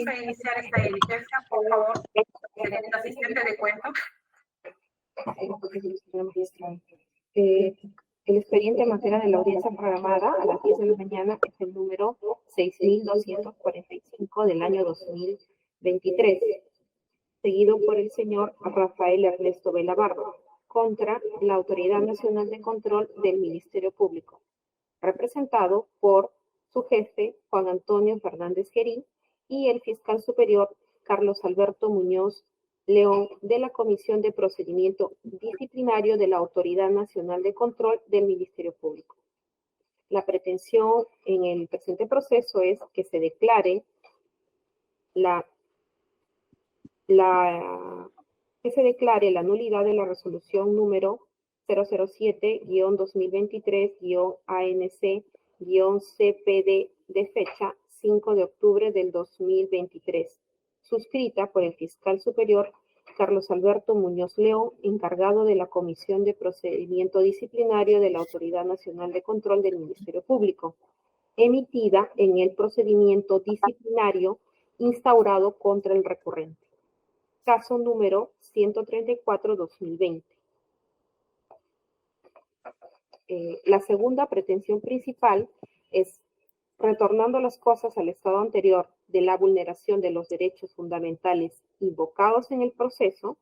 vamos a iniciar esta diligencia. Por favor, señorita asistente de cuenta. El expediente en materia de la audiencia programada a las 10 de la mañana es el número 6.245 del año 2023, seguido por el señor Rafael Ernesto Vela Barba, contra la Autoridad Nacional de Control del Ministerio Público, representado por su jefe, Juan Antonio Fernández Gerí, y el fiscal superior, Carlos Alberto Muñoz León, de la Comisión de Procedimiento Disciplinario de la Autoridad Nacional de Control del Ministerio Público. La pretensión en el presente proceso es que se declare la nulidad de la resolución número 007-2023-ANC-CPD de fecha 5 de octubre del 2023, suscrita por el fiscal superior Carlos Alberto Muñoz León, encargado de la Comisión de Procedimiento Disciplinario de la Autoridad Nacional de Control del Ministerio Público, emitida en el procedimiento disciplinario instaurado contra el recurrente. Caso número 134-2020. La segunda pretensión principal es, retornando las cosas al estado anterior de la vulneración de los derechos fundamentales invocados en el proceso,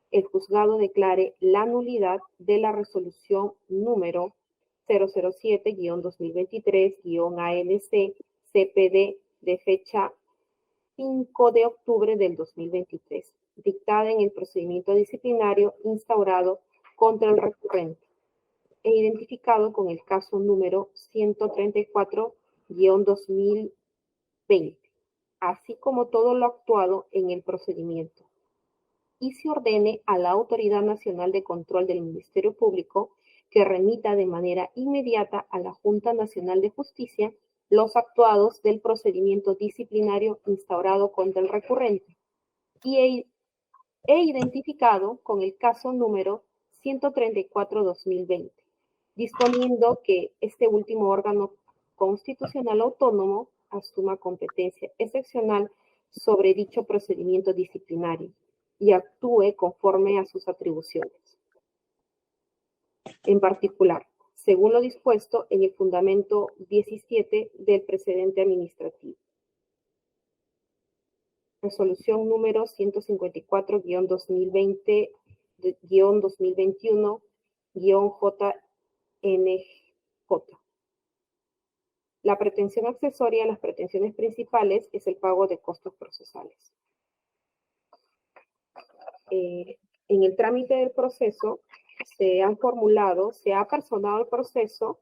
el juzgado declare la nulidad de la resolución número 007-2023-ANC-CPD de fecha 5 de octubre del 2023, dictada en el procedimiento disciplinario instaurado contra el recurrente e identificado con el caso número 134-2020, así como todo lo actuado en el procedimiento, y se ordene a la Autoridad Nacional de Control del Ministerio Público que remita de manera inmediata a la Junta Nacional de Justicia los actuados del procedimiento disciplinario instaurado contra el recurrente e identificado con el caso número 134-2020, disponiendo que este último órgano constitucional autónomo asuma competencia excepcional sobre dicho procedimiento disciplinario y actúe conforme a sus atribuciones. En particular, según lo dispuesto en el fundamento 17 del precedente administrativo. Resolución número 154-2021-JNJ. La pretensión accesoria a las pretensiones principales es el pago de costos procesales. En el trámite del proceso se ha personado el proceso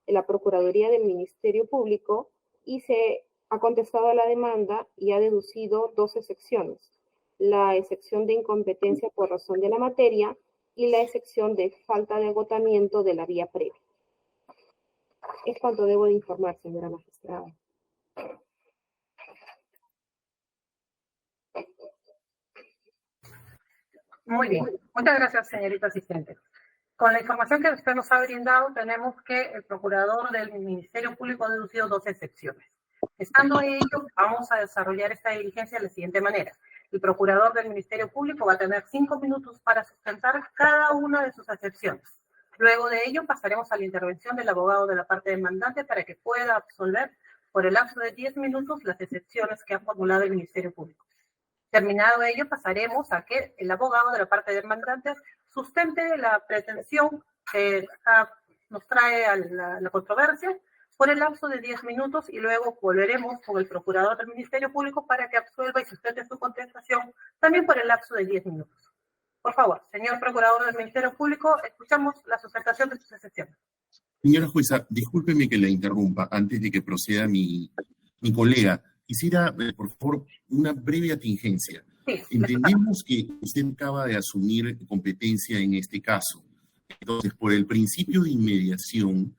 en la Procuraduría del Ministerio Público y se ha contestado a la demanda y ha deducido dos excepciones: la excepción de incompetencia por razón de la materia y la excepción de falta de agotamiento de la vía previa. Es cuanto debo de informar, señora magistrada. Muy bien. Muchas gracias, señorita asistente. Con la información que usted nos ha brindado, tenemos que el procurador del Ministerio Público ha deducido dos excepciones. Estando ello, vamos a desarrollar esta diligencia de la siguiente manera. El procurador del Ministerio Público va a tener 5 minutos para sustentar cada una de sus excepciones. Luego de ello, pasaremos a la intervención del abogado de la parte demandante para que pueda absolver por el lapso de 10 minutos las excepciones que ha formulado el Ministerio Público. Terminado ello, pasaremos a que el abogado de la parte demandante sustente la pretensión que nos trae a la controversia por el lapso de 10 minutos y luego volveremos con el procurador del Ministerio Público para que absuelva y sustente su contestación también por el lapso de 10 minutos. Por favor, señor procurador del Ministerio Público, escuchamos la sustentación de sus excepciones. Señora jueza, discúlpeme que la interrumpa antes de que proceda mi colega. Quisiera, por favor, una breve atingencia. Sí, entendemos que usted acaba de asumir competencia en este caso. Entonces, por el principio de inmediación,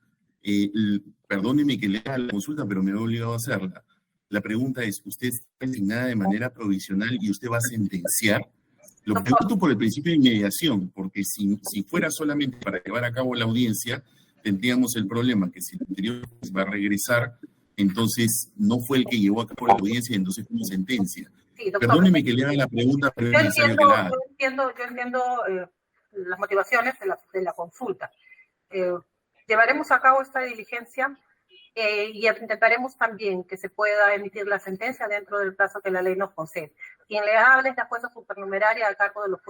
perdóneme que le haga la consulta, pero me he obligado a hacerla. La pregunta es, ¿usted está designada de manera provisional y usted va a sentenciar? Lo pregunto por el principio de inmediación, porque si fuera solamente para llevar a cabo la audiencia, tendríamos el problema que si el anterior va a regresar entonces no fue el que llevó a cabo la audiencia, entonces fue una sentencia. Sí, doctor. Perdóneme que le haga la pregunta, pero es necesario que la haga. Yo entiendo las motivaciones de la consulta. Llevaremos a cabo esta diligencia y intentaremos también que se pueda emitir la sentencia dentro del plazo que la ley nos concede. Quien le hable es la jueza supernumeraria a cargo de los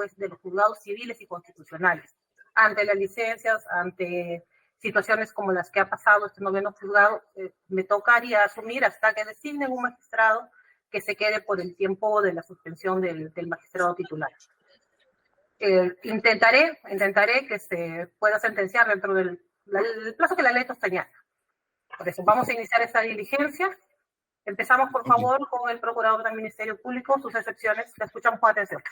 juzgados civiles y constitucionales. Ante las licencias, ante situaciones como las que ha pasado este noveno juzgado, me tocaría asumir hasta que designen un magistrado que se quede por el tiempo de la suspensión del magistrado titular. Intentaré que se pueda sentenciar dentro del plazo que la ley nos señala. Por eso vamos a iniciar esta diligencia. Empezamos, por favor, con el procurador del Ministerio Público. Sus excepciones, la escuchamos con atención.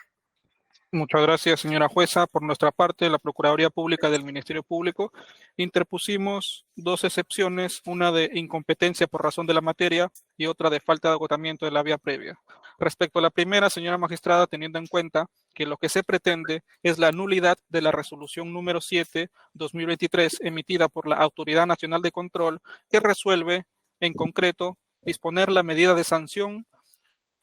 Muchas gracias, señora jueza. Por nuestra parte, la Procuraduría Pública del Ministerio Público interpusimos dos excepciones, una de incompetencia por razón de la materia y otra de falta de agotamiento de la vía previa. Respecto a la primera, señora magistrada, teniendo en cuenta que lo que se pretende es la nulidad de la resolución número 7/2023 emitida por la Autoridad Nacional de Control, que resuelve, en concreto, disponer la medida de sanción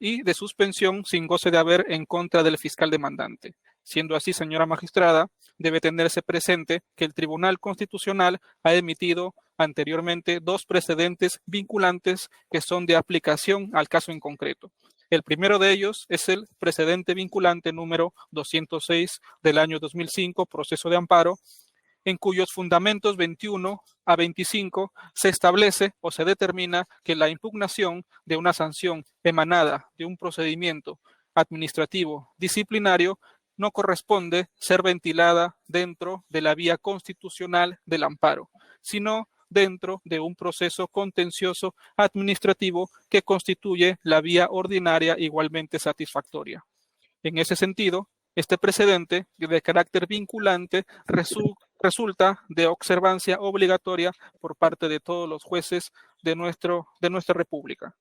y de suspensión sin goce de haber en contra del fiscal demandante. Siendo así, señora magistrada, debe tenerse presente que el Tribunal Constitucional ha emitido anteriormente dos precedentes vinculantes que son de aplicación al caso en concreto. El primero de ellos es el precedente vinculante número 206 del año 2005, proceso de amparo, en cuyos fundamentos 21 a 25 se establece o se determina que la impugnación de una sanción emanada de un procedimiento administrativo disciplinario no corresponde ser ventilada dentro de la vía constitucional del amparo, sino dentro de un proceso contencioso administrativo que constituye la vía ordinaria igualmente satisfactoria. En ese sentido, este precedente de carácter vinculante resulta de observancia obligatoria por parte de todos los jueces de nuestra República.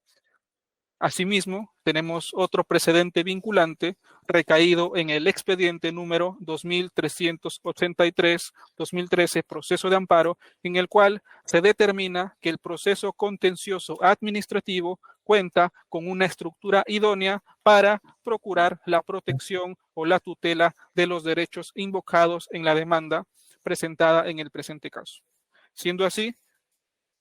Asimismo, tenemos otro precedente vinculante recaído en el expediente número 2383-2013, proceso de amparo, en el cual se determina que el proceso contencioso administrativo cuenta con una estructura idónea para procurar la protección o la tutela de los derechos invocados en la demanda presentada en el presente caso. Siendo así,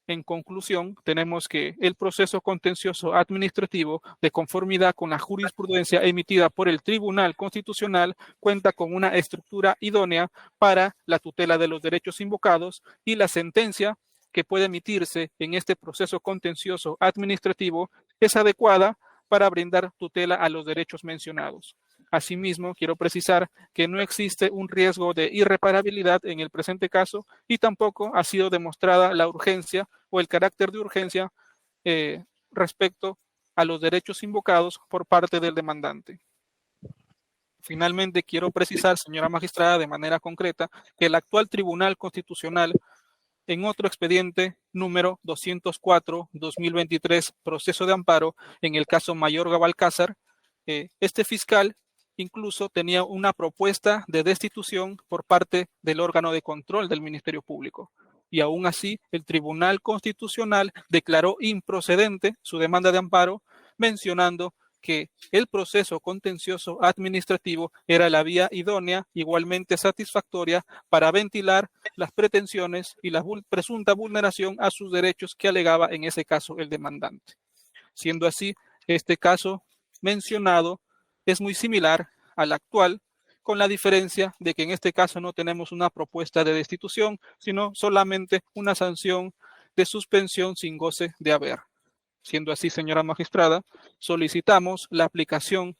en conclusión, tenemos que el proceso contencioso administrativo, de conformidad con la jurisprudencia emitida por el Tribunal Constitucional, cuenta con una estructura idónea para la tutela de los derechos invocados y la sentencia que puede emitirse en este proceso contencioso administrativo es adecuada para brindar tutela a los derechos mencionados. Asimismo, quiero precisar que no existe un riesgo de irreparabilidad en el presente caso y tampoco ha sido demostrada la urgencia o el carácter de urgencia respecto a los derechos invocados por parte del demandante. Finalmente, quiero precisar, señora magistrada, de manera concreta, que el actual Tribunal Constitucional, en otro expediente número 204-2023, proceso de amparo, en el caso Mayorga Balcázar, este fiscal incluso tenía una propuesta de destitución por parte del órgano de control del Ministerio Público. Y aún así, el Tribunal Constitucional declaró improcedente su demanda de amparo, mencionando que el proceso contencioso administrativo era la vía idónea, igualmente satisfactoria, para ventilar las pretensiones y la presunta vulneración a sus derechos que alegaba en ese caso el demandante. Siendo así, este caso mencionado es muy similar al actual, con la diferencia de que en este caso no tenemos una propuesta de destitución, sino solamente una sanción de suspensión sin goce de haber. Siendo así, señora magistrada, solicitamos la aplicación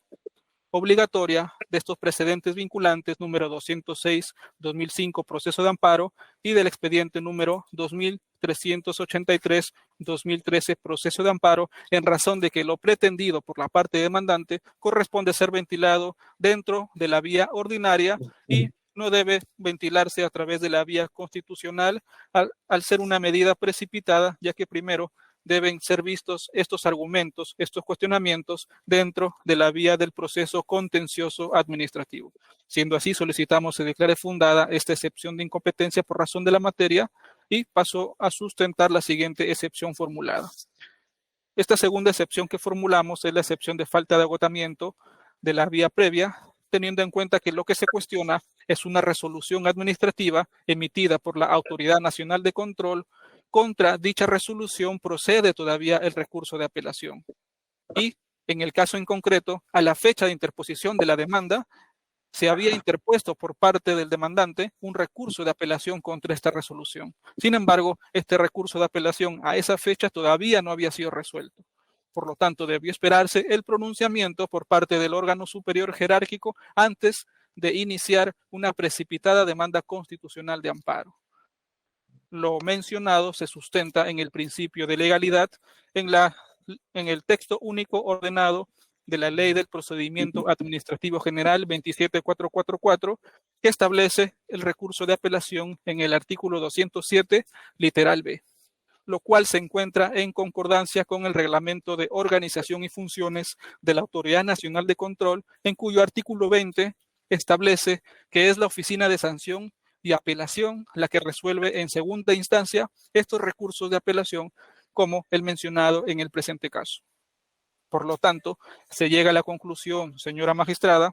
obligatoria de estos precedentes vinculantes número 206-2005, proceso de amparo, y del expediente número 2383-2013, proceso de amparo, en razón de que lo pretendido por la parte demandante corresponde ser ventilado dentro de la vía ordinaria y no debe ventilarse a través de la vía constitucional al ser una medida precipitada, ya que primero deben ser vistos estos argumentos, estos cuestionamientos dentro de la vía del proceso contencioso administrativo. Siendo así, solicitamos se declare fundada esta excepción de incompetencia por razón de la materia y pasó a sustentar la siguiente excepción formulada. Esta segunda excepción que formulamos es la excepción de falta de agotamiento de la vía previa, teniendo en cuenta que lo que se cuestiona es una resolución administrativa emitida por la Autoridad Nacional de Control. Contra dicha resolución procede todavía el recurso de apelación. Y, en el caso en concreto, a la fecha de interposición de la demanda, se había interpuesto por parte del demandante un recurso de apelación contra esta resolución. Sin embargo, este recurso de apelación a esa fecha todavía no había sido resuelto. Por lo tanto, debió esperarse el pronunciamiento por parte del órgano superior jerárquico antes de iniciar una precipitada demanda constitucional de amparo. Lo mencionado se sustenta en el principio de legalidad en el texto único ordenado de la Ley del Procedimiento Administrativo General 27444, que establece el recurso de apelación en el artículo 207, literal B, lo cual se encuentra en concordancia con el Reglamento de Organización y Funciones de la Autoridad Nacional de Control, en cuyo artículo 20 establece que es la Oficina de Sanción y Apelación la que resuelve en segunda instancia estos recursos de apelación, como el mencionado en el presente caso. Por lo tanto, se llega a la conclusión, señora magistrada,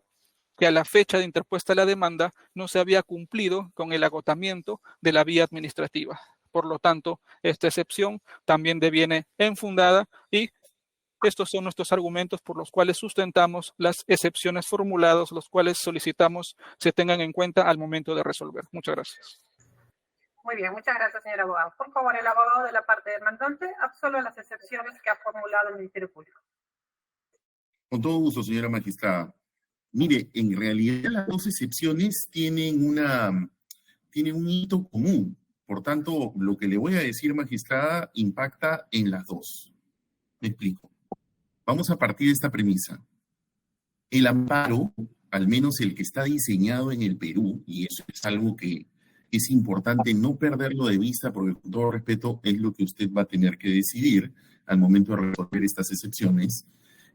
que a la fecha de interpuesta la demanda no se había cumplido con el agotamiento de la vía administrativa. Por lo tanto, esta excepción también deviene infundada y estos son nuestros argumentos por los cuales sustentamos las excepciones formuladas, los cuales solicitamos se tengan en cuenta al momento de resolver. Muchas gracias. Muy bien, muchas gracias, señor abogado. Por favor, el abogado de la parte demandante absuelve las excepciones que ha formulado el Ministerio Público. Con todo gusto, señora magistrada. Mire, en realidad las dos excepciones tienen un hito común. Por tanto, lo que le voy a decir, magistrada, impacta en las dos. Me explico. Vamos a partir de esta premisa. El amparo, al menos el que está diseñado en el Perú, y eso es algo que es importante no perderlo de vista, porque con todo respeto es lo que usted va a tener que decidir al momento de resolver estas excepciones,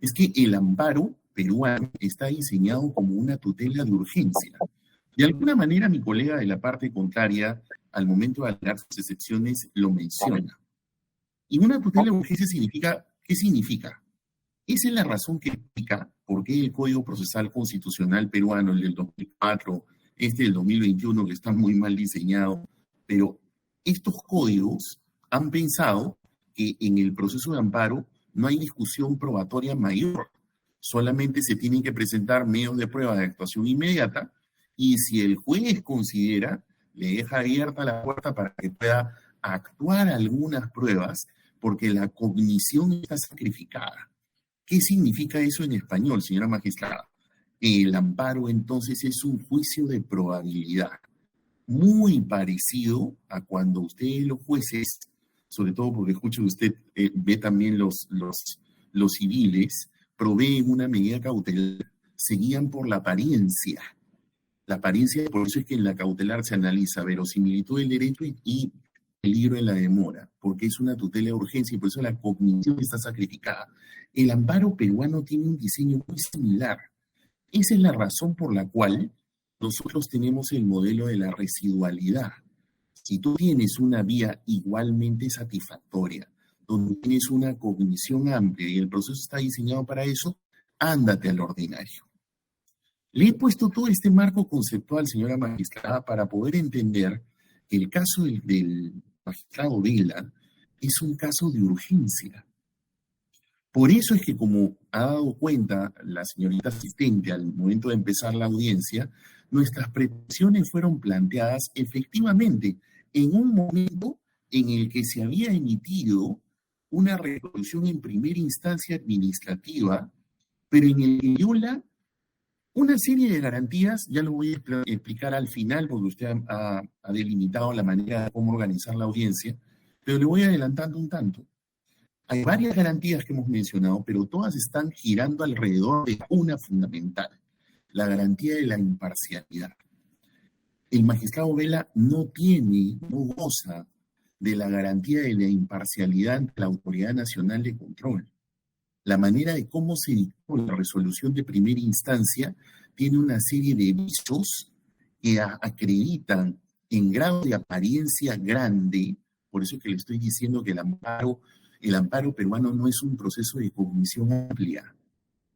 es que el amparo peruano está diseñado como una tutela de urgencia. De alguna manera, mi colega de la parte contraria, al momento de alegar sus excepciones, lo menciona. Y una tutela de urgencia significa, ¿qué significa? Esa es la razón que explica por qué el Código Procesal Constitucional peruano, el del 2004, del 2021, que está muy mal diseñado, pero estos códigos han pensado que en el proceso de amparo no hay discusión probatoria mayor. Solamente se tienen que presentar medios de prueba de actuación inmediata y si el juez considera, le deja abierta la puerta para que pueda actuar algunas pruebas porque la cognición está sacrificada. ¿Qué significa eso en español, señora magistrada? El amparo entonces es un juicio de probabilidad, muy parecido a cuando ustedes los jueces, sobre todo porque escucho que usted ve también los civiles, proveen una medida cautelar, se guían por la apariencia. La apariencia, por eso es que en la cautelar se analiza verosimilitud del derecho y peligro en la demora, porque es una tutela de urgencia y por eso la cognición está sacrificada. El amparo peruano tiene un diseño muy similar. Esa es la razón por la cual nosotros tenemos el modelo de la residualidad. Si tú tienes una vía igualmente satisfactoria, donde tienes una cognición amplia y el proceso está diseñado para eso, ándate al ordinario. Le he puesto todo este marco conceptual, señora magistrada, para poder entender que el caso del magistrado Vela es un caso de urgencia. Por eso es que, como ha dado cuenta la señorita asistente al momento de empezar la audiencia, nuestras pretensiones fueron planteadas efectivamente en un momento en el que se había emitido una resolución en primera instancia administrativa, pero en el que viola una serie de garantías, ya lo voy a explicar al final, porque usted ha delimitado la manera de cómo organizar la audiencia, pero le voy adelantando un tanto. Hay varias garantías que hemos mencionado, pero todas están girando alrededor de una fundamental, la garantía de la imparcialidad. El magistrado Vela no goza de la garantía de la imparcialidad ante la Autoridad Nacional de Control. La manera de cómo se dictó la resolución de primera instancia tiene una serie de visos que acreditan en grado de apariencia grande, por eso es que le estoy diciendo que el amparo peruano no es un proceso de cognición amplia,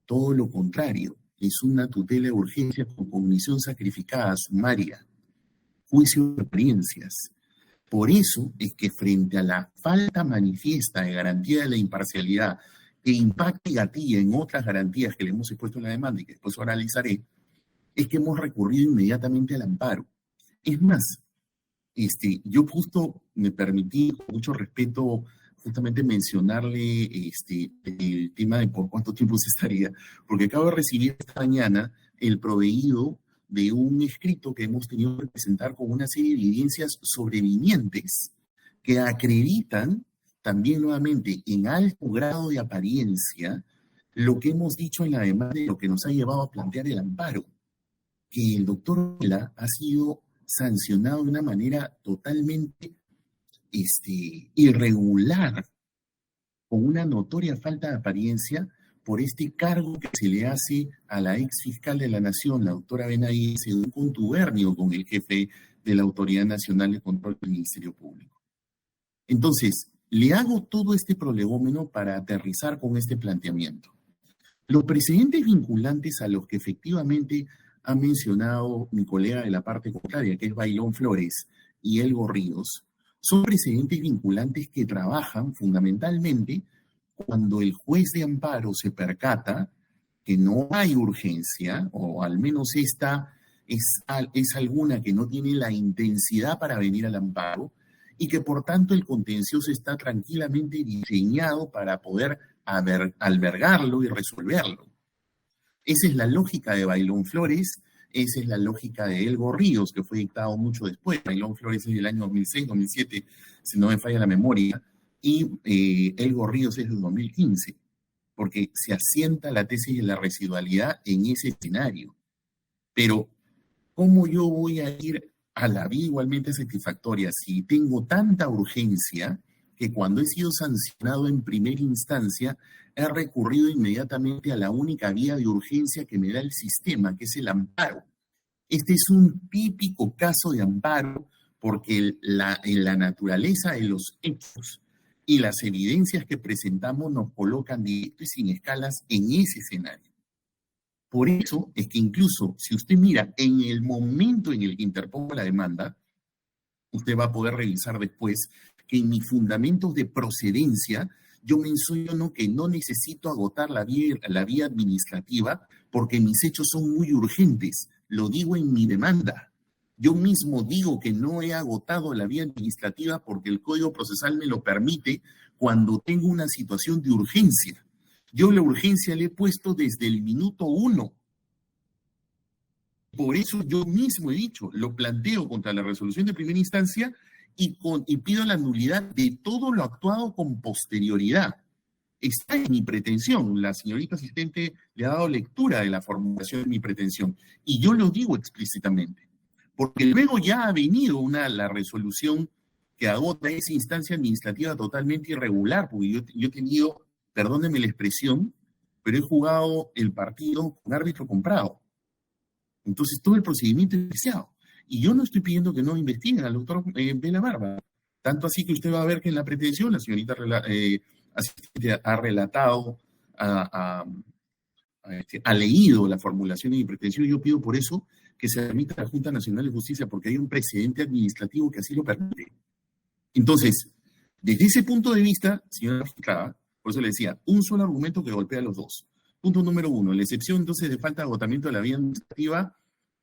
todo lo contrario, es una tutela de urgencia con cognición sacrificada, sumaria, juicio de apariencias. Por eso es que frente a la falta manifiesta de garantía de la imparcialidad que impacta y gatilla en otras garantías que le hemos expuesto en la demanda y que después analizaré, es que hemos recurrido inmediatamente al amparo. Es más, yo justo me permití, con mucho respeto, justamente mencionarle el tema de por cuánto tiempo se estaría, porque acabo de recibir esta mañana el proveído de un escrito que hemos tenido que presentar con una serie de evidencias sobrevinientes que acreditan también nuevamente en alto grado de apariencia lo que hemos dicho en la demanda y lo que nos ha llevado a plantear el amparo, que el doctor Vela ha sido sancionado de una manera totalmente irregular, con una notoria falta de apariencia por este cargo que se le hace a la ex fiscal de la Nación, la doctora Benavides, en un contubernio con el jefe de la Autoridad Nacional de Control del Ministerio Público. Entonces, le hago todo este prolegómeno para aterrizar con este planteamiento. Los precedentes vinculantes a los que efectivamente ha mencionado mi colega de la parte contraria, que es Bailón Flores y Elgo Ríos, son precedentes vinculantes que trabajan fundamentalmente cuando el juez de amparo se percata que no hay urgencia, o al menos esta es alguna que no tiene la intensidad para venir al amparo, y que por tanto el contencioso está tranquilamente diseñado para poder albergarlo y resolverlo. Esa es la lógica de Bailón Flores, esa es la lógica de Elgo Ríos, que fue dictado mucho después. Bailón Flores es del año 2006, 2007, si no me falla la memoria, y Elgo Ríos es del 2015, porque se asienta la tesis de la residualidad en ese escenario. Pero, ¿cómo yo voy a ir a la vía igualmente satisfactoria si tengo tanta urgencia que cuando he sido sancionado en primera instancia he recurrido inmediatamente a la única vía de urgencia que me da el sistema, que es el amparo? Este es un típico caso de amparo porque la naturaleza de los hechos y las evidencias que presentamos nos colocan directo y sin escalas en ese escenario. Por eso es que incluso si usted mira en el momento en el que interpongo la demanda, usted va a poder revisar después que en mis fundamentos de procedencia yo menciono que no necesito agotar la vía administrativa porque mis hechos son muy urgentes. Lo digo en mi demanda. Yo mismo digo que no he agotado la vía administrativa porque el Código Procesal me lo permite cuando tengo una situación de urgencia. Yo la urgencia le he puesto desde el minuto 1. Por eso yo mismo he dicho, lo planteo contra la resolución de primera instancia y pido la nulidad de todo lo actuado con posterioridad. Está en mi pretensión. La señorita asistente le ha dado lectura de la formulación de mi pretensión. Y yo lo digo explícitamente. Porque luego ya ha venido la resolución que agota esa instancia administrativa totalmente irregular, porque yo he tenido, perdónenme la expresión, pero he jugado el partido con árbitro comprado. Entonces todo el procedimiento es viciado. Y yo no estoy pidiendo que no investiguen al doctor Vela Barba. Tanto así que usted va a ver que en la pretensión la señorita asistente ha relatado, ha leído la formulación de mi pretensión. Yo pido por eso que se remita a la Junta Nacional de Justicia porque hay un precedente administrativo que así lo permite. Entonces, desde ese punto de vista, señora magistrada, por eso le decía, un solo argumento que golpea a los dos. Punto número 1, la excepción entonces de falta de agotamiento de la vía administrativa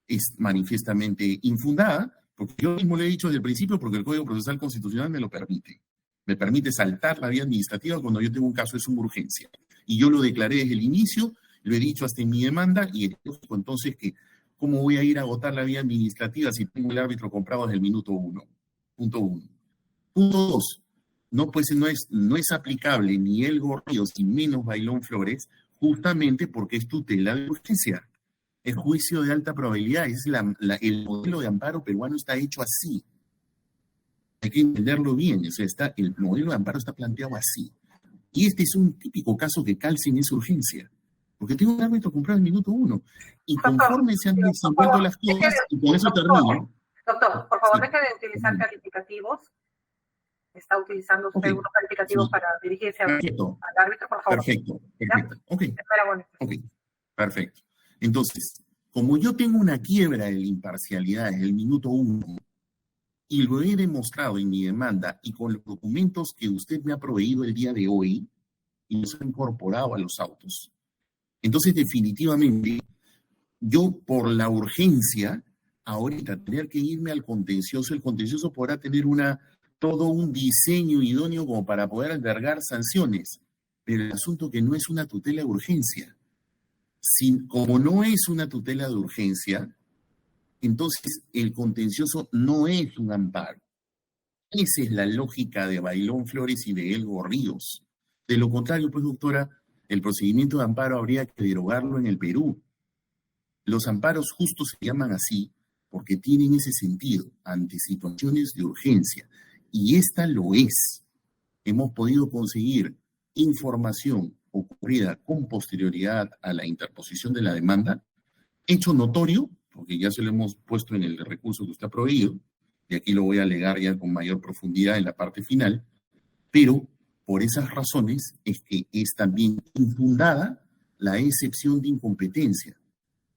es manifiestamente infundada, porque yo mismo le he dicho desde el principio, porque el Código Procesal Constitucional me lo permite. Me permite saltar la vía administrativa cuando yo tengo un caso de suma urgencia. Y yo lo declaré desde el inicio, lo he dicho hasta en mi demanda, y es lógico entonces que ¿cómo voy a ir a agotar la vía administrativa si tengo el árbitro comprado desde el minuto 1? Punto 1. Punto 2. No es aplicable ni Elgo Ríos ni menos Bailón Flores, justamente porque es tutela de urgencia. El juicio de alta probabilidad, el modelo de amparo peruano está hecho así. Hay que entenderlo bien, o sea, el modelo de amparo está planteado así. Y este es un típico caso que calce en esa urgencia. Porque tengo un árbitro comprado en el minuto 1. Y conforme se han desenvuelto las cosas, y con eso termino. Doctor, por favor, Sí. deje de utilizar calificativos. Está utilizando usted unos calificativos Sí. para dirigirse Perfecto. al árbitro, por favor. Perfecto. ¿Ya? Perfecto. Ok. Espera, bueno. Ok. Perfecto. Entonces, como yo tengo una quiebra de la imparcialidad en el minuto 1 y lo he demostrado en mi demanda y con los documentos que usted me ha proveído el día de hoy y los ha incorporado a los autos, entonces definitivamente yo por la urgencia ahorita tener que irme al contencioso, el contencioso podrá tener todo un diseño idóneo como para poder albergar sanciones, pero el asunto que no es una tutela de urgencia. Como no es una tutela de urgencia, entonces el contencioso no es un amparo. Esa es la lógica de Bailón Flores y de Elgo Ríos. De lo contrario, pues, doctora, el procedimiento de amparo habría que derogarlo en el Perú. Los amparos justos se llaman así porque tienen ese sentido ante situaciones de urgencia. Y esta lo es. Hemos podido conseguir información ocurrida con posterioridad a la interposición de la demanda, hecho notorio, porque ya se lo hemos puesto en el recurso que usted ha proveído, y aquí lo voy a alegar ya con mayor profundidad en la parte final, pero por esas razones es que es también infundada la excepción de incompetencia,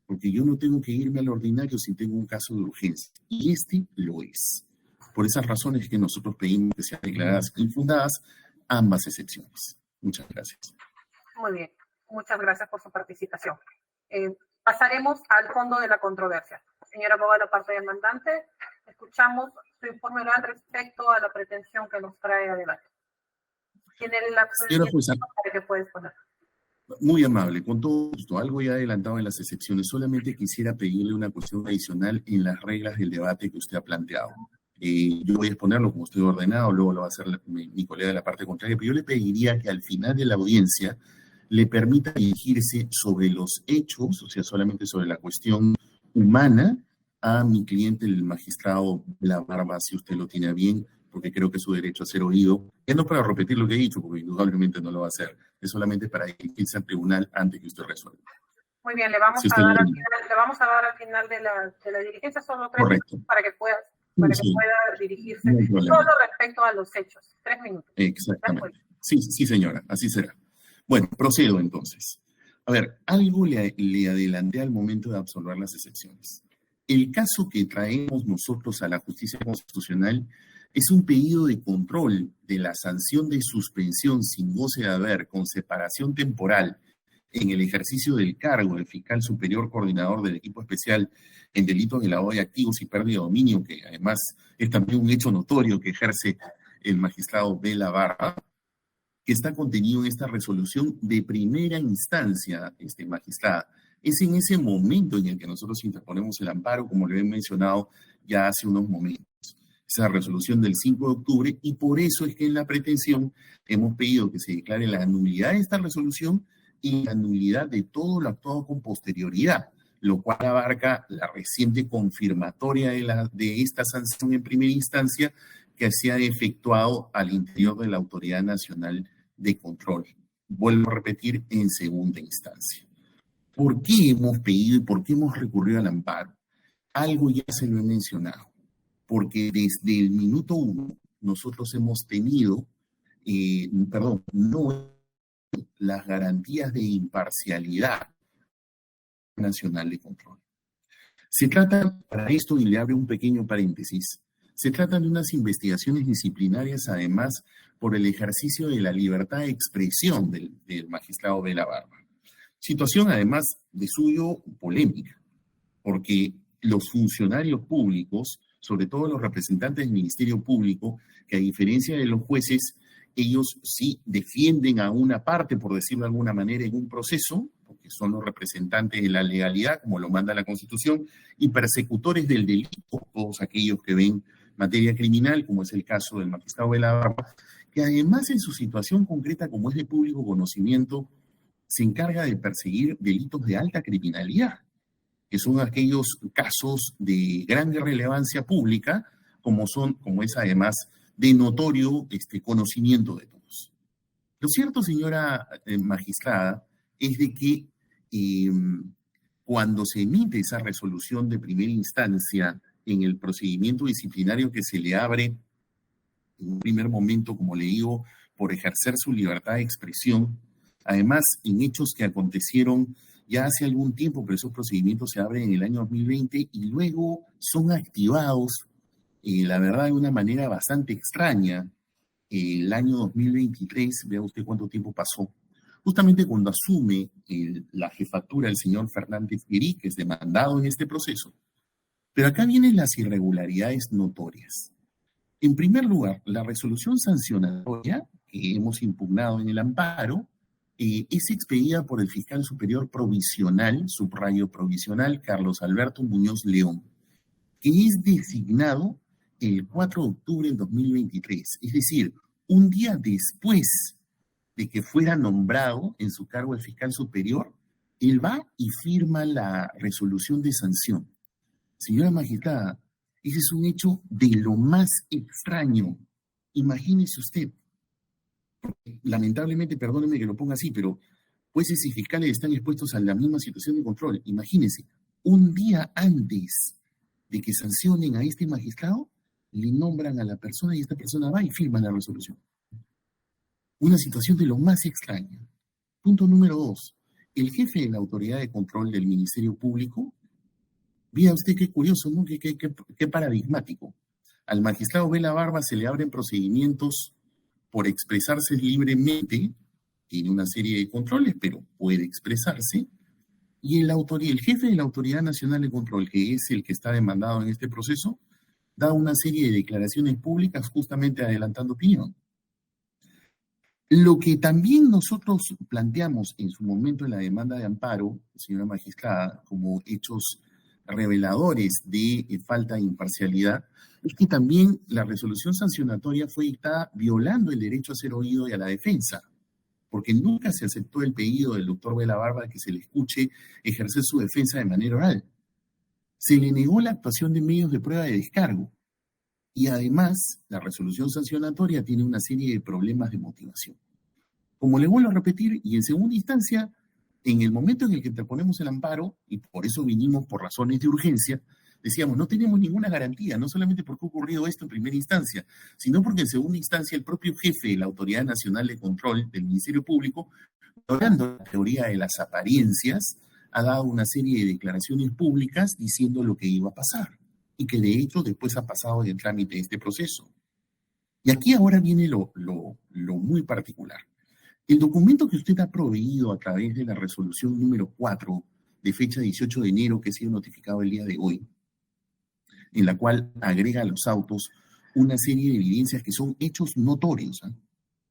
porque yo no tengo que irme al ordinario si tengo un caso de urgencia, y este lo es. Por esas razones que nosotros pedimos que sean declaradas infundadas ambas excepciones. Muchas gracias. Muy bien. Muchas gracias por su participación. Pasaremos al fondo de la controversia. Señora abogada, parte demandante, escuchamos su informe oral respecto a la pretensión que nos trae a debate. Tiene la para que puedes poner. Muy amable, con todo gusto. Algo ya adelantado en las excepciones. Solamente quisiera pedirle una cuestión adicional en las reglas del debate que usted ha planteado. Yo voy a exponerlo como estoy ordenado, luego lo va a hacer mi colega de la parte contraria, pero yo le pediría que al final de la audiencia le permita dirigirse sobre los hechos, o sea, solamente sobre la cuestión humana, a mi cliente, el magistrado La Barba, si usted lo tiene a bien, porque creo que es su derecho a ser oído. Es no para repetir lo que he dicho, porque indudablemente no lo va a hacer, es solamente para dirigirse al tribunal antes que usted resuelva. Muy bien, le vamos a dar al final de la diligencia solo 3 minutos para que pueda dirigirse solo respecto a los hechos. 3 minutos. Exactamente. Sí, señora, así será. Bueno, procedo entonces. A ver, algo le adelanté al momento de absolver las excepciones. El caso que traemos nosotros a la justicia constitucional es un pedido de control de la sanción de suspensión sin goce de haber con separación temporal en el ejercicio del cargo del fiscal superior coordinador del equipo especial en delitos de lavado de activos y pérdida de dominio, que además es también un hecho notorio que ejerce el magistrado Bela Barra, que está contenido en esta resolución de primera instancia, magistrada. Es en ese momento en el que nosotros interponemos el amparo, como le he mencionado ya hace unos momentos. Esa resolución del 5 de octubre, y por eso es que en la pretensión hemos pedido que se declare la nulidad de esta resolución y la nulidad de todo lo actuado con posterioridad, lo cual abarca la reciente confirmatoria de esta sanción en primera instancia que se ha efectuado al interior de la Autoridad Nacional de Control. Vuelvo a repetir, en segunda instancia. ¿Por qué hemos pedido y por qué hemos recurrido al amparo? Algo ya se lo he mencionado, porque desde el minuto 1 nosotros hemos tenido, las garantías de imparcialidad nacional de control. Se trata, para esto, y le abro un pequeño paréntesis, se trata de unas investigaciones disciplinarias, además, por el ejercicio de la libertad de expresión del magistrado Bela Barba. Situación, además, de suyo polémica, porque los funcionarios públicos, sobre todo los representantes del Ministerio Público, que a diferencia de los jueces, ellos sí defienden a una parte, por decirlo de alguna manera, en un proceso, porque son los representantes de la legalidad, como lo manda la Constitución, y persecutores del delito, todos aquellos que ven materia criminal, como es el caso del magistrado Bela Barba, que además en su situación concreta, como es de público conocimiento, se encarga de perseguir delitos de alta criminalidad, que son aquellos casos de gran relevancia pública, como es además de notorio conocimiento de todos. Lo cierto, señora magistrada, es de que cuando se emite esa resolución de primera instancia en el procedimiento disciplinario que se le abre en un primer momento, como le digo, por ejercer su libertad de expresión. Además, en hechos que acontecieron ya hace algún tiempo, pero esos procedimientos se abren en el año 2020 y luego son activados, la verdad, de una manera bastante extraña. El año 2023, vea usted cuánto tiempo pasó, justamente cuando asume la jefatura el señor Fernández Virí, que es demandado en este proceso. Pero acá vienen las irregularidades notorias. En primer lugar, la resolución sancionatoria que hemos impugnado en el amparo es expedida por el fiscal superior provisional, subrayo provisional, Carlos Alberto Muñoz León, que es designado el 4 de octubre del 2023, es decir, un día después de que fuera nombrado en su cargo de fiscal superior, él va y firma la resolución de sanción. Señora magistrada, ese es un hecho de lo más extraño. Imagínese usted, lamentablemente, perdóneme que lo ponga así, pero jueces y fiscales están expuestos a la misma situación de control. Imagínese, un día antes de que sancionen a este magistrado, le nombran a la persona y esta persona va y firma la resolución. Una situación de lo más extraña. Punto número 2. El jefe de la autoridad de control del Ministerio Público, vea usted qué curioso, ¿no? Qué paradigmático. Al magistrado Vela Barba se le abren procedimientos por expresarse libremente, tiene una serie de controles, pero puede expresarse, y el jefe de la Autoridad Nacional de Control, que es el que está demandado en este proceso, da una serie de declaraciones públicas justamente adelantando opinión. Lo que también nosotros planteamos en su momento en la demanda de amparo, señora magistrada, como hechos reveladores de falta de imparcialidad, es que también la resolución sancionatoria fue dictada violando el derecho a ser oído y a la defensa, porque nunca se aceptó el pedido del doctor Vela Barba de que se le escuche ejercer su defensa de manera oral. Se le negó la actuación de medios de prueba de descargo. Y además, la resolución sancionatoria tiene una serie de problemas de motivación. Como le vuelvo a repetir, y en segunda instancia, en el momento en el que interponemos el amparo, y por eso vinimos por razones de urgencia, decíamos, no tenemos ninguna garantía, no solamente porque ha ocurrido esto en primera instancia, sino porque en segunda instancia el propio jefe de la Autoridad Nacional de Control del Ministerio Público, hablando de la teoría de las apariencias, ha dado una serie de declaraciones públicas diciendo lo que iba a pasar, y que de hecho después ha pasado el trámite de este proceso. Y aquí ahora viene lo muy particular. El documento que usted ha proveído a través de la resolución número 4 de fecha 18 de enero, que ha sido notificado el día de hoy, en la cual agrega a los autos una serie de evidencias que son hechos notorios.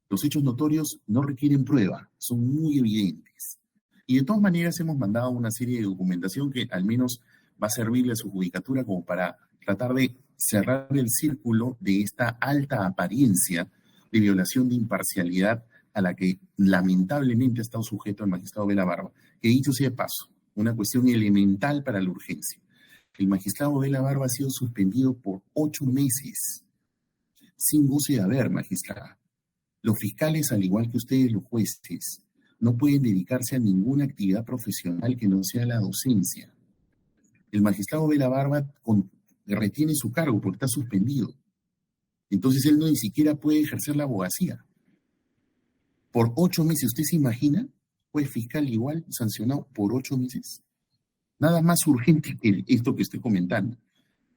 Los hechos notorios no requieren prueba, son muy evidentes. Y de todas maneras hemos mandado una serie de documentación que al menos va a servirle a su judicatura como para tratar de cerrar el círculo de esta alta apariencia de violación de imparcialidad a la que lamentablemente ha estado sujeto el magistrado Vela Barba, que dicho sea de paso, una cuestión elemental para la urgencia. El magistrado Vela Barba ha sido suspendido por 8 meses, sin goce de haber, magistrada. Los fiscales, al igual que ustedes, los jueces, no pueden dedicarse a ninguna actividad profesional que no sea la docencia. El magistrado Vela Barba retiene su cargo porque está suspendido. Entonces él no ni siquiera puede ejercer la abogacía. Por 8 meses, ¿usted se imagina? Juez fiscal igual sancionado por 8 meses. Nada más urgente que esto que estoy comentando.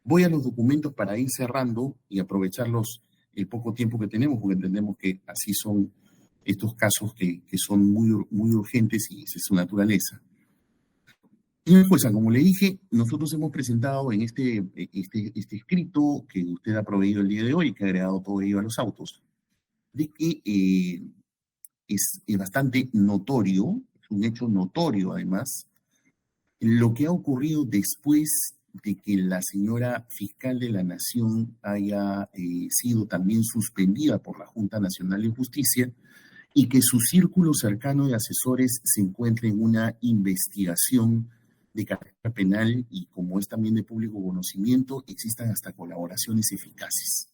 Voy a los documentos para ir cerrando y aprovecharlos el poco tiempo que tenemos, porque entendemos que así son estos casos que son muy urgentes y esa es su naturaleza. Señora jueza, como le dije, nosotros hemos presentado en este escrito que usted ha proveído el día de hoy, que ha agregado todo ello a los autos, de que es bastante notorio, es un hecho notorio además, lo que ha ocurrido después de que la señora fiscal de la Nación haya sido también suspendida por la Junta Nacional de Justicia y que su círculo cercano de asesores se encuentre en una investigación de carácter penal y, como es también de público conocimiento, existan hasta colaboraciones eficaces.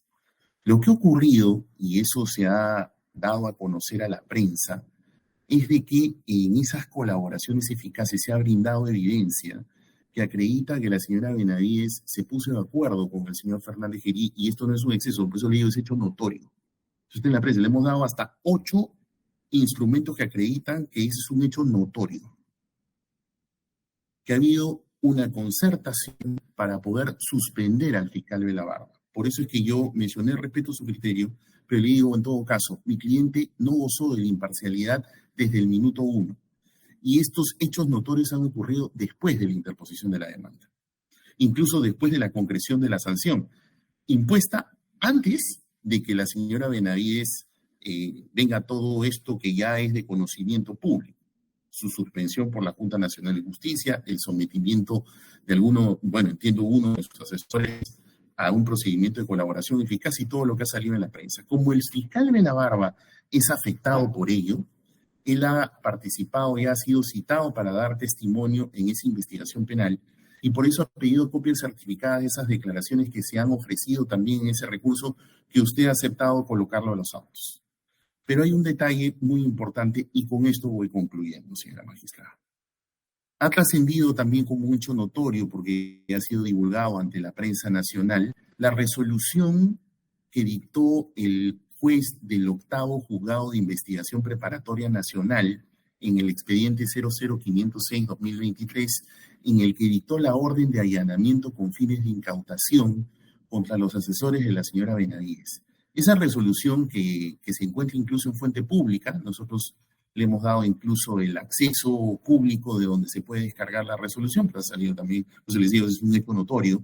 Lo que ha ocurrido, y eso se ha dado a conocer a la prensa, es de que en esas colaboraciones eficaces se ha brindado evidencia que acredita que la señora Benavides se puso de acuerdo con el señor Fernández Gerí, y esto no es un exceso, por eso le digo, es hecho notorio. Si usted en la prensa le hemos dado hasta 8 instrumentos que acreditan que ese es un hecho notorio, que ha habido una concertación para poder suspender al fiscal Belabarba. Por eso es que yo mencioné respeto a su criterio, pero le digo, en todo caso, mi cliente no gozó de la imparcialidad desde el minuto 1. Y estos hechos notorios han ocurrido después de la interposición de la demanda, incluso después de la concreción de la sanción, impuesta antes de que la señora Benavides venga todo esto que ya es de conocimiento público. Su suspensión por la Junta Nacional de Justicia, el sometimiento de alguno, bueno, entiendo uno de sus asesores a un procedimiento de colaboración eficaz y todo lo que ha salido en la prensa. Como el fiscal Belabarba es afectado por ello, él ha participado y ha sido citado para dar testimonio en esa investigación penal y por eso ha pedido copias certificadas de esas declaraciones que se han ofrecido también en ese recurso que usted ha aceptado colocarlo a los autos. Pero hay un detalle muy importante y con esto voy concluyendo, señora magistrada. Ha trascendido también como un hecho notorio, porque ha sido divulgado ante la prensa nacional, la resolución que dictó el juez del 8º Juzgado de Investigación Preparatoria Nacional en el expediente 00506-2023, en el que dictó la orden de allanamiento con fines de incautación contra los asesores de la señora Benavides. Esa resolución que se encuentra incluso en fuente pública, nosotros le hemos dado incluso el acceso público de donde se puede descargar la resolución, pero ha salido también, pues les digo, es un hecho notorio.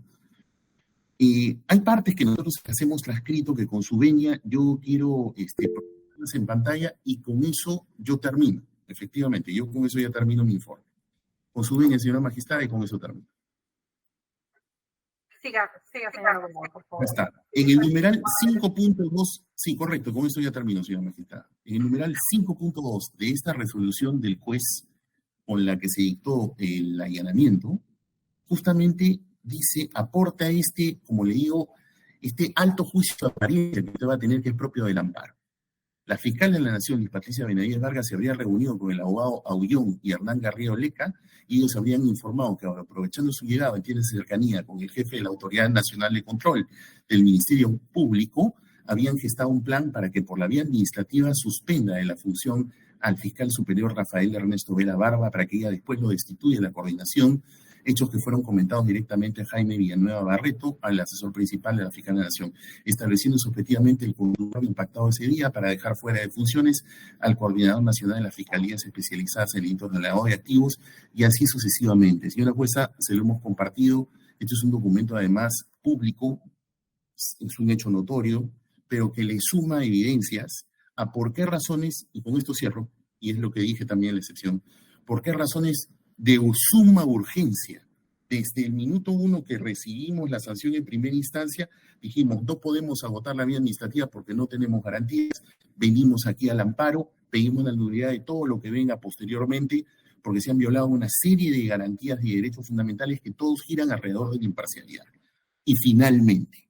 Hay partes que nosotros hacemos transcrito que con su venia yo quiero ponerlas en pantalla y con eso yo termino. Efectivamente, yo con eso ya termino mi informe. Con su venia, señora magistrada, y con eso termino. Siga, señora Gómez, por favor. Ya está. En el numeral 5.2, sí, correcto, con eso ya termino, señora magistrada. En el numeral 5.2 de esta resolución del juez con la que se dictó el allanamiento, justamente dice, aporta como le digo, este alto juicio de apariencia que usted va a tener, que es propio del amparo. La fiscal de la Nación, Patricia Benavides Vargas, se habría reunido con el abogado Aullón y Hernán Garrido Leca, y ellos habrían informado que ahora, aprovechando su llegada y tiene cercanía con el jefe de la Autoridad Nacional de Control del Ministerio Público, habían gestado un plan para que por la vía administrativa suspenda de la función al fiscal superior Rafael Ernesto Belabarba para que ella después lo destituya de la coordinación, hechos que fueron comentados directamente a Jaime Villanueva Barreto, al asesor principal de la Fiscalía de la Nación, estableciéndose objetivamente el conductor impactado ese día para dejar fuera de funciones al Coordinador Nacional de las Fiscalías Especializadas en delitos de lavado de activos, y así sucesivamente. Señora jueza, se lo hemos compartido, esto es un documento además público, es un hecho notorio, pero que le suma evidencias a por qué razones, y con esto cierro, y es lo que dije también en la excepción, por qué razones de suma urgencia. Desde el minuto 1 que recibimos la sanción en primera instancia, dijimos, no podemos agotar la vía administrativa porque no tenemos garantías, venimos aquí al amparo, pedimos la nulidad de todo lo que venga posteriormente, porque se han violado una serie de garantías y derechos fundamentales que todos giran alrededor de la imparcialidad. Y finalmente,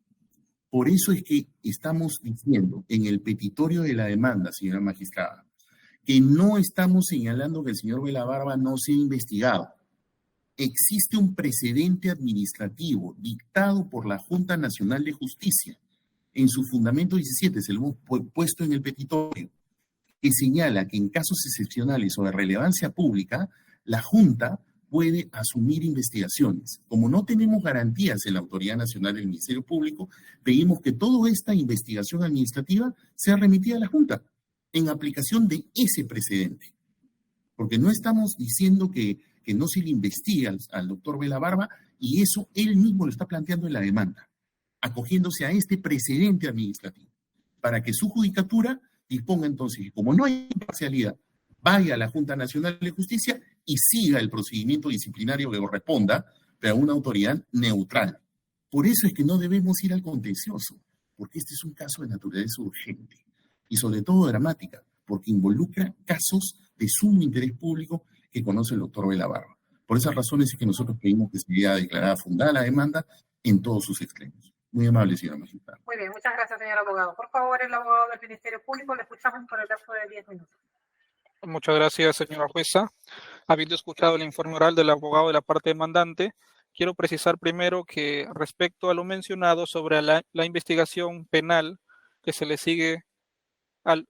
por eso es que estamos diciendo en el petitorio de la demanda, señora magistrada, que no estamos señalando que el señor Belabarba no sea investigado. Existe un precedente administrativo dictado por la Junta Nacional de Justicia. En su fundamento 17, se lo hemos puesto en el petitorio, que señala que en casos excepcionales o de relevancia pública, la Junta puede asumir investigaciones. Como no tenemos garantías en la Autoridad Nacional del Ministerio Público, pedimos que toda esta investigación administrativa sea remitida a la Junta, en aplicación de ese precedente. Porque no estamos diciendo que no se le investigue al doctor Belabarba, y eso él mismo lo está planteando en la demanda, acogiéndose a este precedente administrativo, para que su judicatura disponga entonces, que como no hay imparcialidad, vaya a la Junta Nacional de Justicia y siga el procedimiento disciplinario que corresponda, pero a una autoridad neutral. Por eso es que no debemos ir al contencioso, porque este es un caso de naturaleza urgente y sobre todo dramática, porque involucra casos de sumo interés público que conoce el doctor Belabarba. Por esas razones es que nosotros pedimos que se vea declarada fundada la demanda en todos sus extremos. Muy amable, señora magistrada. Muy bien, muchas gracias, señor abogado. Por favor, el abogado del Ministerio Público, le escuchamos por el lapso de 10 minutos. Muchas gracias, señora jueza. Habiendo escuchado el informe oral del abogado de la parte demandante, quiero precisar primero que respecto a lo mencionado sobre la investigación penal que se le sigue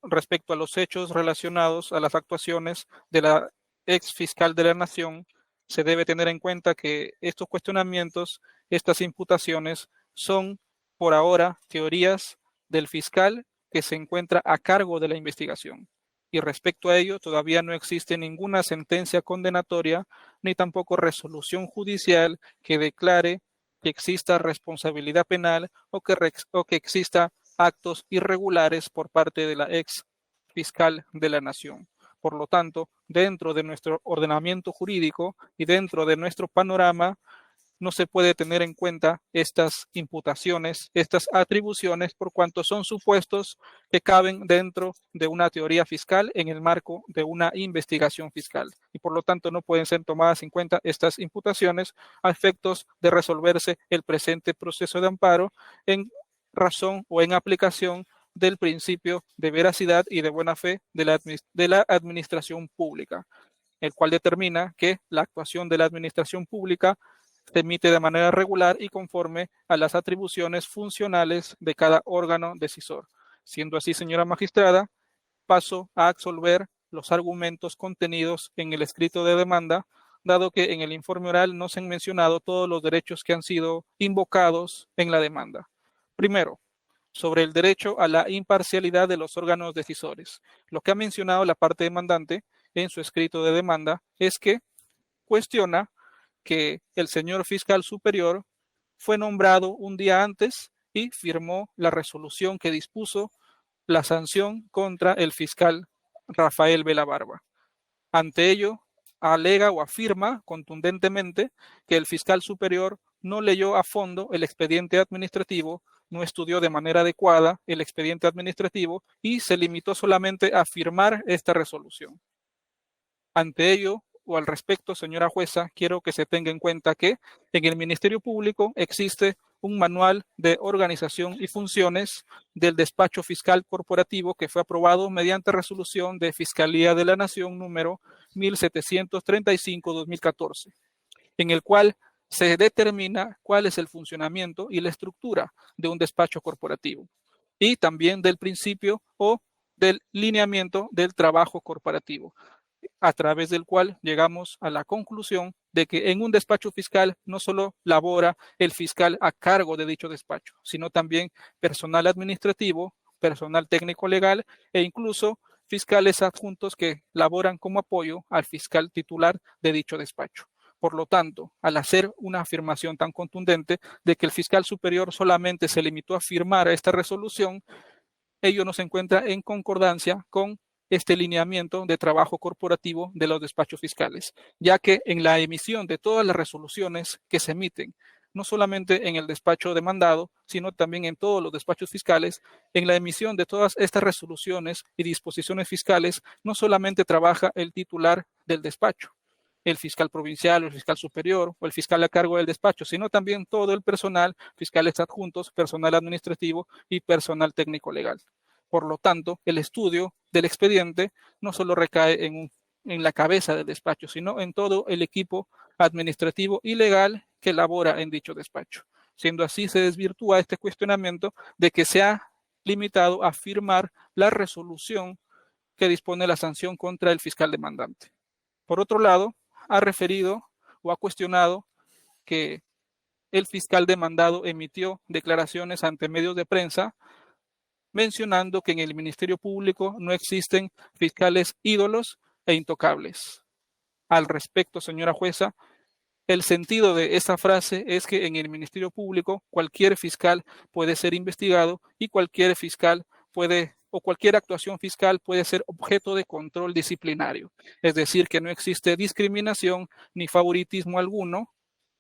respecto a los hechos relacionados a las actuaciones de la ex fiscal de la Nación, se debe tener en cuenta que estos cuestionamientos, estas imputaciones, son por ahora teorías del fiscal que se encuentra a cargo de la investigación. Y respecto a ello, todavía no existe ninguna sentencia condenatoria ni tampoco resolución judicial que declare que exista responsabilidad penal o que exista actos irregulares por parte de la ex fiscal de la Nación. Por lo tanto, dentro de nuestro ordenamiento jurídico y dentro de nuestro panorama, no se puede tener en cuenta estas imputaciones, estas atribuciones, por cuanto son supuestos que caben dentro de una teoría fiscal en el marco de una investigación fiscal. Y por lo tanto no pueden ser tomadas en cuenta estas imputaciones a efectos de resolverse el presente proceso de amparo en razón o en aplicación del principio de veracidad y de buena fe de la administración pública, el cual determina que la actuación de la administración pública se emite de manera regular y conforme a las atribuciones funcionales de cada órgano decisor. Siendo así, señora magistrada, paso a absolver los argumentos contenidos en el escrito de demanda, dado que en el informe oral no se han mencionado todos los derechos que han sido invocados en la demanda. Primero, sobre el derecho a la imparcialidad de los órganos decisores. Lo que ha mencionado la parte demandante en su escrito de demanda es que cuestiona que el señor fiscal superior fue nombrado un día antes y firmó la resolución que dispuso la sanción contra el fiscal Rafael Vela Barba. Ante ello, alega o afirma contundentemente que el fiscal superior no leyó a fondo el expediente administrativo, no estudió de manera adecuada el expediente administrativo y se limitó solamente a firmar esta resolución. Ante ello, o al respecto, señora jueza, quiero que se tenga en cuenta que en el Ministerio Público existe un manual de organización y funciones del despacho fiscal corporativo que fue aprobado mediante resolución de Fiscalía de la Nación número 1735-2014, en el cual se determina cuál es el funcionamiento y la estructura de un despacho corporativo y también del principio o del lineamiento del trabajo corporativo, a través del cual llegamos a la conclusión de que en un despacho fiscal no solo labora el fiscal a cargo de dicho despacho, sino también personal administrativo, personal técnico legal e incluso fiscales adjuntos que laboran como apoyo al fiscal titular de dicho despacho. Por lo tanto, al hacer una afirmación tan contundente de que el fiscal superior solamente se limitó a firmar esta resolución, ello no se encuentra en concordancia con este lineamiento de trabajo corporativo de los despachos fiscales, ya que en la emisión de todas las resoluciones que se emiten, no solamente en el despacho demandado, sino también en todos los despachos fiscales, en la emisión de todas estas resoluciones y disposiciones fiscales, no solamente trabaja el titular del despacho, el fiscal provincial, el fiscal superior o el fiscal a cargo del despacho, sino también todo el personal, fiscales adjuntos, personal administrativo y personal técnico legal. Por lo tanto, el estudio del expediente no solo recae en la cabeza del despacho, sino en todo el equipo administrativo y legal que labora en dicho despacho. Siendo así, se desvirtúa este cuestionamiento de que se ha limitado a firmar la resolución que dispone la sanción contra el fiscal demandante. Por otro lado, ha referido o ha cuestionado que el fiscal demandado emitió declaraciones ante medios de prensa mencionando que en el Ministerio Público no existen fiscales ídolos e intocables. Al respecto, señora jueza, el sentido de esta frase es que en el Ministerio Público cualquier fiscal puede ser investigado y cualquier fiscal cualquier actuación fiscal puede ser objeto de control disciplinario. Es decir, que no existe discriminación ni favoritismo alguno,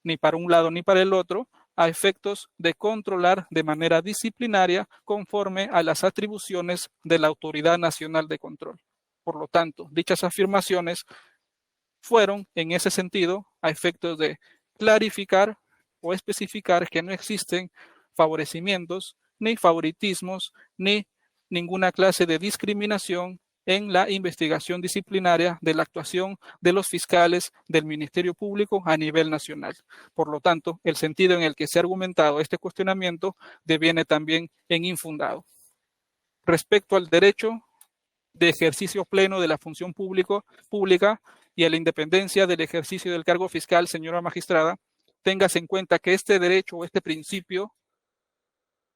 ni para un lado ni para el otro, a efectos de controlar de manera disciplinaria conforme a las atribuciones de la Autoridad Nacional de Control. Por lo tanto, dichas afirmaciones fueron en ese sentido a efectos de clarificar o especificar que no existen favorecimientos, ni favoritismos, ni ninguna clase de discriminación en la investigación disciplinaria de la actuación de los fiscales del Ministerio Público a nivel nacional. Por lo tanto, el sentido en el que se ha argumentado este cuestionamiento deviene también en infundado. Respecto al derecho de ejercicio pleno de la función pública y a la independencia del ejercicio del cargo fiscal, señora magistrada, téngase en cuenta que este derecho o este principio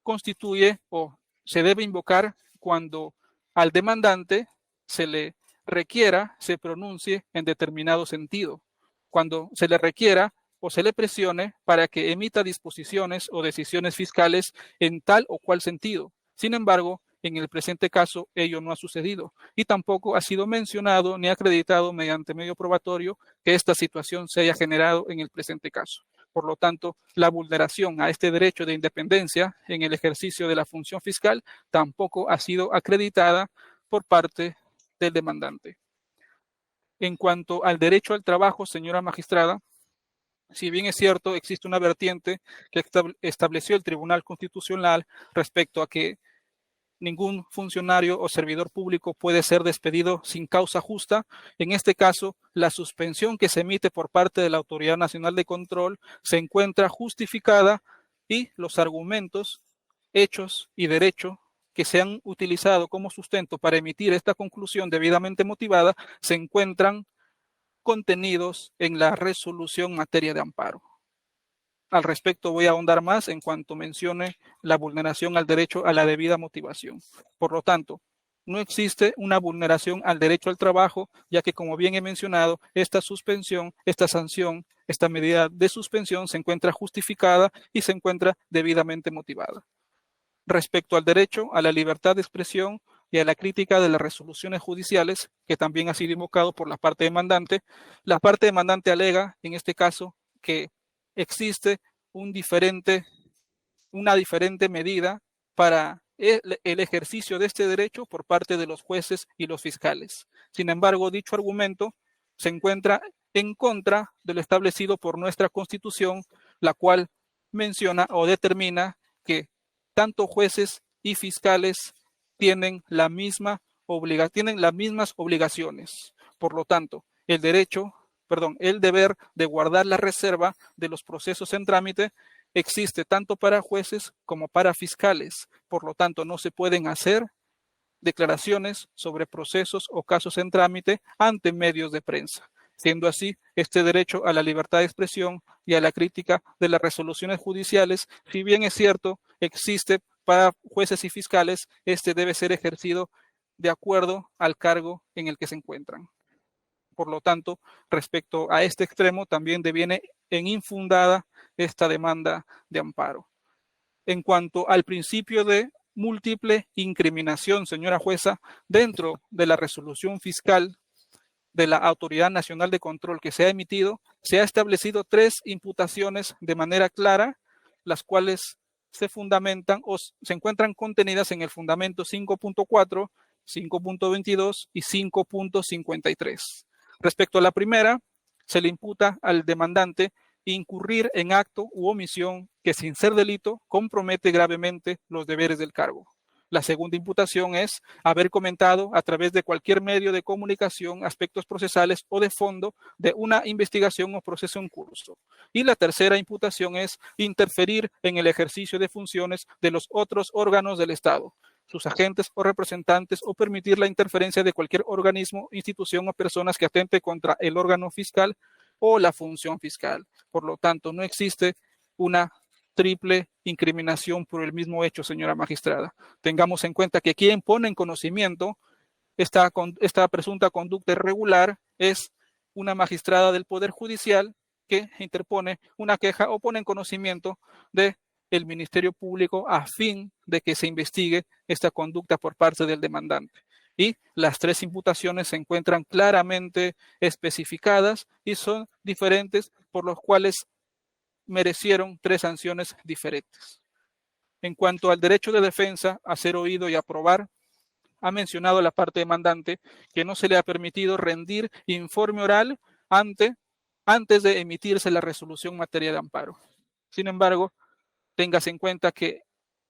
constituye o se debe invocar cuando al demandante se le requiera, se pronuncie en determinado sentido, cuando se le requiera o se le presione para que emita disposiciones o decisiones fiscales en tal o cual sentido. Sin embargo, en el presente caso, ello no ha sucedido y tampoco ha sido mencionado ni acreditado mediante medio probatorio que esta situación se haya generado en el presente caso. Por lo tanto, la vulneración a este derecho de independencia en el ejercicio de la función fiscal tampoco ha sido acreditada por parte del demandante. En cuanto al derecho al trabajo, señora magistrada, si bien es cierto, existe una vertiente que estableció el Tribunal Constitucional respecto a que ningún funcionario o servidor público puede ser despedido sin causa justa. En este caso, la suspensión que se emite por parte de la Autoridad Nacional de Control se encuentra justificada y los argumentos, hechos y derecho que se han utilizado como sustento para emitir esta conclusión debidamente motivada se encuentran contenidos en la resolución en materia de amparo. Al respecto voy a ahondar más en cuanto mencione la vulneración al derecho a la debida motivación. Por lo tanto, no existe una vulneración al derecho al trabajo, ya que, como bien he mencionado, esta suspensión, esta sanción, esta medida de suspensión se encuentra justificada y se encuentra debidamente motivada. Respecto al derecho a la libertad de expresión y a la crítica de las resoluciones judiciales, que también ha sido invocado por la parte demandante, la parte demandante alega, en este caso, que existe una diferente medida para el ejercicio de este derecho por parte de los jueces y los fiscales. Sin embargo, dicho argumento se encuentra en contra de lo establecido por nuestra Constitución, la cual menciona o determina que tanto jueces y fiscales tienen las mismas obligaciones. Por lo tanto, el deber de guardar la reserva de los procesos en trámite existe tanto para jueces como para fiscales. Por lo tanto, no se pueden hacer declaraciones sobre procesos o casos en trámite ante medios de prensa. Siendo así, este derecho a la libertad de expresión y a la crítica de las resoluciones judiciales, si bien es cierto, existe para jueces y fiscales, este debe ser ejercido de acuerdo al cargo en el que se encuentran. Por lo tanto, respecto a este extremo, también deviene en infundada esta demanda de amparo. En cuanto al principio de múltiple incriminación, señora jueza, dentro de la resolución fiscal de la Autoridad Nacional de Control que se ha emitido, se ha establecido 3 imputaciones de manera clara, las cuales se fundamentan o se encuentran contenidas en el fundamento 5.4, 5.22 y 5.53. Respecto a la primera, se le imputa al demandante incurrir en acto u omisión que, sin ser delito, compromete gravemente los deberes del cargo. La segunda imputación es haber comentado a través de cualquier medio de comunicación aspectos procesales o de fondo de una investigación o proceso en curso. Y la tercera imputación es interferir en el ejercicio de funciones de los otros órganos del Estado, sus agentes o representantes, o permitir la interferencia de cualquier organismo, institución o personas que atente contra el órgano fiscal o la función fiscal. Por lo tanto, no existe una triple incriminación por el mismo hecho, señora magistrada. Tengamos en cuenta que quien pone en conocimiento esta presunta conducta irregular es una magistrada del Poder Judicial que interpone una queja o pone en conocimiento de el Ministerio Público a fin de que se investigue esta conducta por parte del demandante. Y las 3 imputaciones se encuentran claramente especificadas y son diferentes, por los cuales merecieron 3 sanciones diferentes. En cuanto al derecho de defensa a ser oído y aprobar, ha mencionado la parte demandante que no se le ha permitido rendir informe oral antes de emitirse la resolución en materia de amparo. Sin embargo, téngase en cuenta que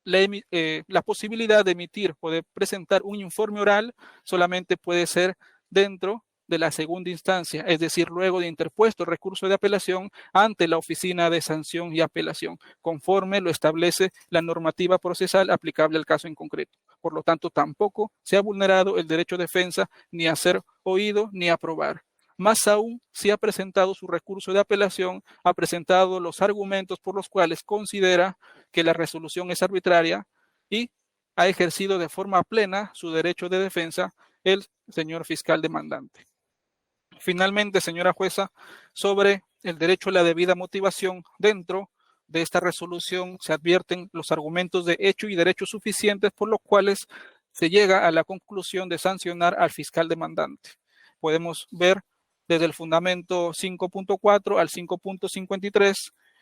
la posibilidad de emitir o de presentar un informe oral solamente puede ser dentro de la segunda instancia, es decir, luego de interpuesto recurso de apelación ante la Oficina de Sanción y Apelación, conforme lo establece la normativa procesal aplicable al caso en concreto. Por lo tanto, tampoco se ha vulnerado el derecho de defensa ni a ser oído ni a probar. Más aún, si ha presentado su recurso de apelación, ha presentado los argumentos por los cuales considera que la resolución es arbitraria y ha ejercido de forma plena su derecho de defensa el señor fiscal demandante. Finalmente, señora jueza, sobre el derecho a la debida motivación, dentro de esta resolución se advierten los argumentos de hecho y derecho suficientes por los cuales se llega a la conclusión de sancionar al fiscal demandante. Podemos ver desde el fundamento 5.4 al 5.53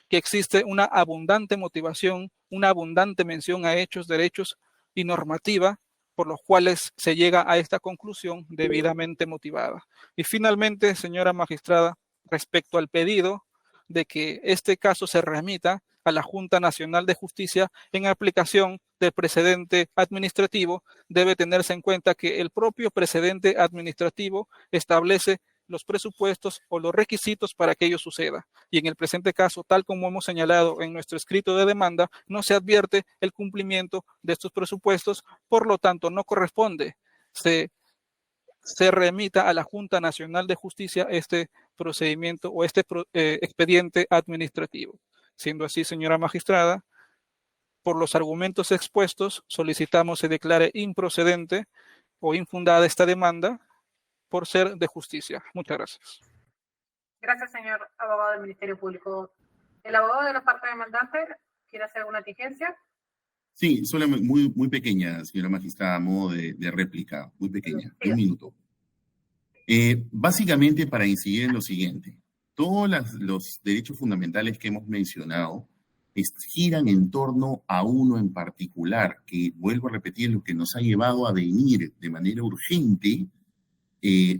que existe una abundante motivación, una abundante mención a hechos, derechos y normativa por los cuales se llega a esta conclusión debidamente motivada. Y finalmente, señora magistrada, respecto al pedido de que este caso se remita a la Junta Nacional de Justicia en aplicación del precedente administrativo, debe tenerse en cuenta que el propio precedente administrativo establece los presupuestos o los requisitos para que ello suceda. Y en el presente caso, tal como hemos señalado en nuestro escrito de demanda, no se advierte el cumplimiento de estos presupuestos, por lo tanto, no corresponde. Se remita a la Junta Nacional de Justicia este procedimiento o este expediente administrativo. Siendo así, señora magistrada, por los argumentos expuestos, solicitamos se declare improcedente o infundada esta demanda por ser de justicia. Muchas gracias. Gracias, señor abogado del Ministerio Público. ¿El abogado de la parte demandante quiere hacer una diligencia? Sí, solamente muy pequeña, señora magistrada, a modo de réplica, muy pequeña, Sí. 1 minuto. Básicamente para incidir en lo siguiente, todos los derechos fundamentales que hemos mencionado giran en torno a uno en particular, que vuelvo a repetir, lo que nos ha llevado a venir de manera urgente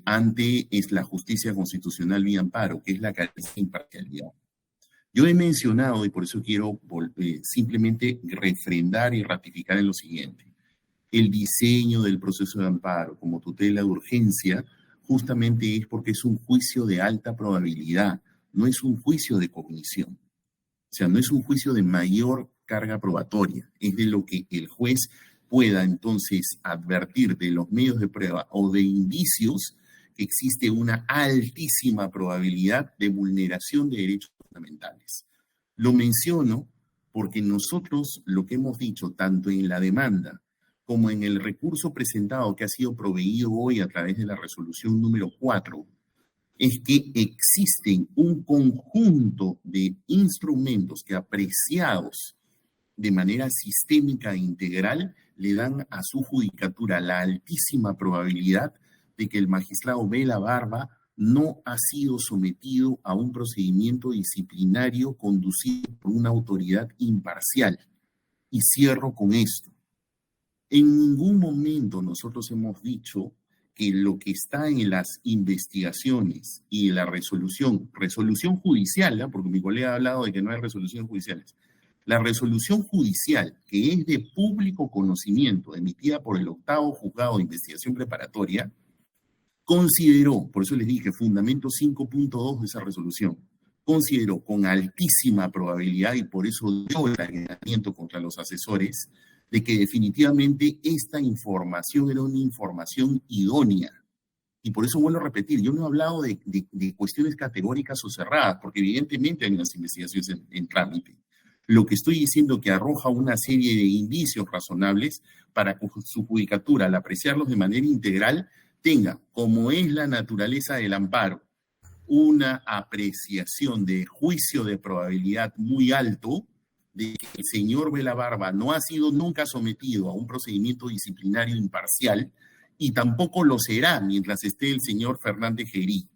ante la justicia constitucional vía amparo, que es la carencia de imparcialidad. Yo he mencionado, y por eso quiero simplemente refrendar y ratificar en lo siguiente, el diseño del proceso de amparo como tutela de urgencia justamente es porque es un juicio de alta probabilidad, no es un juicio de cognición. O sea, no es un juicio de mayor carga probatoria, es de lo que el juez pueda entonces advertir de los medios de prueba o de indicios que existe una altísima probabilidad de vulneración de derechos fundamentales. Lo menciono porque nosotros lo que hemos dicho, tanto en la demanda como en el recurso presentado que ha sido proveído hoy a través de la resolución número 4, es que existen un conjunto de instrumentos que apreciados de manera sistémica e integral le dan a su judicatura la altísima probabilidad de que el magistrado Vela Barba no ha sido sometido a un procedimiento disciplinario conducido por una autoridad imparcial. Y cierro con esto. En ningún momento nosotros hemos dicho que lo que está en las investigaciones y la resolución judicial, ¿eh? Porque mi colega ha hablado de que no hay resoluciones judiciales, la resolución judicial, que es de público conocimiento, emitida por el 8º Juzgado de Investigación Preparatoria, consideró, por eso les dije, fundamento 5.2 de esa resolución, consideró con altísima probabilidad, y por eso dio el allanamiento contra los asesores, de que definitivamente esta información era una información idónea. Y por eso vuelvo a repetir, yo no he hablado de cuestiones categóricas o cerradas, porque evidentemente hay unas investigaciones en trámite. Lo que estoy diciendo que arroja una serie de indicios razonables para que su judicatura, al apreciarlos de manera integral, tenga, como es la naturaleza del amparo, una apreciación de juicio de probabilidad muy alto de que el señor Vela Barba no ha sido nunca sometido a un procedimiento disciplinario imparcial y tampoco lo será mientras esté el señor Fernández Gerí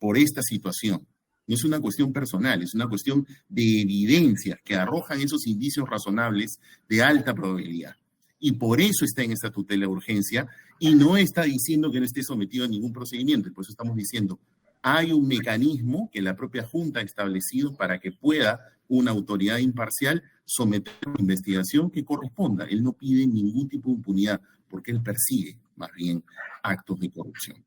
por esta situación. No es una cuestión personal, es una cuestión de evidencias que arrojan esos indicios razonables de alta probabilidad. Y por eso está en esta tutela de urgencia y no está diciendo que no esté sometido a ningún procedimiento. Y por eso estamos diciendo, Hay un mecanismo que la propia Junta ha establecido para que pueda una autoridad imparcial someter a una investigación que corresponda. Él no pide ningún tipo de impunidad, porque él persigue más bien actos de corrupción.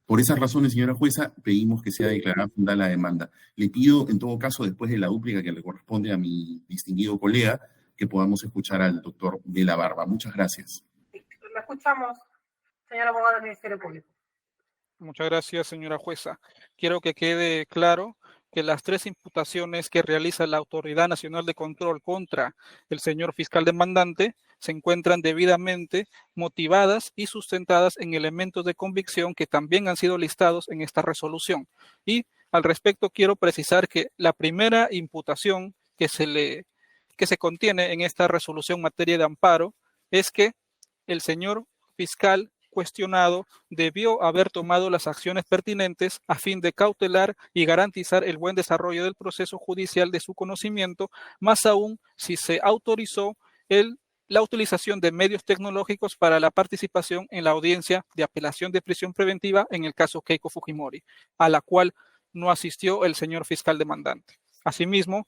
Por esas razones, señora jueza, pedimos que sea declarada fundada la demanda. Le pido, en todo caso, después de la dúplica que le corresponde a mi distinguido colega, que podamos escuchar al doctor Vela Barba. Muchas gracias. Le escuchamos, señor abogado del Ministerio Público. Muchas gracias, señora jueza. Quiero que quede claro que las 3 imputaciones que realiza la Autoridad Nacional de Control contra el señor fiscal demandante se encuentran debidamente motivadas y sustentadas en elementos de convicción que también han sido listados en esta resolución. Y al respecto quiero precisar que la primera imputación que se contiene en esta resolución en materia de amparo es que el señor fiscal cuestionado debió haber tomado las acciones pertinentes a fin de cautelar y garantizar el buen desarrollo del proceso judicial de su conocimiento, más aún si se autorizó la utilización de medios tecnológicos para la participación en la audiencia de apelación de prisión preventiva en el caso Keiko Fujimori, a la cual no asistió el señor fiscal demandante. Asimismo,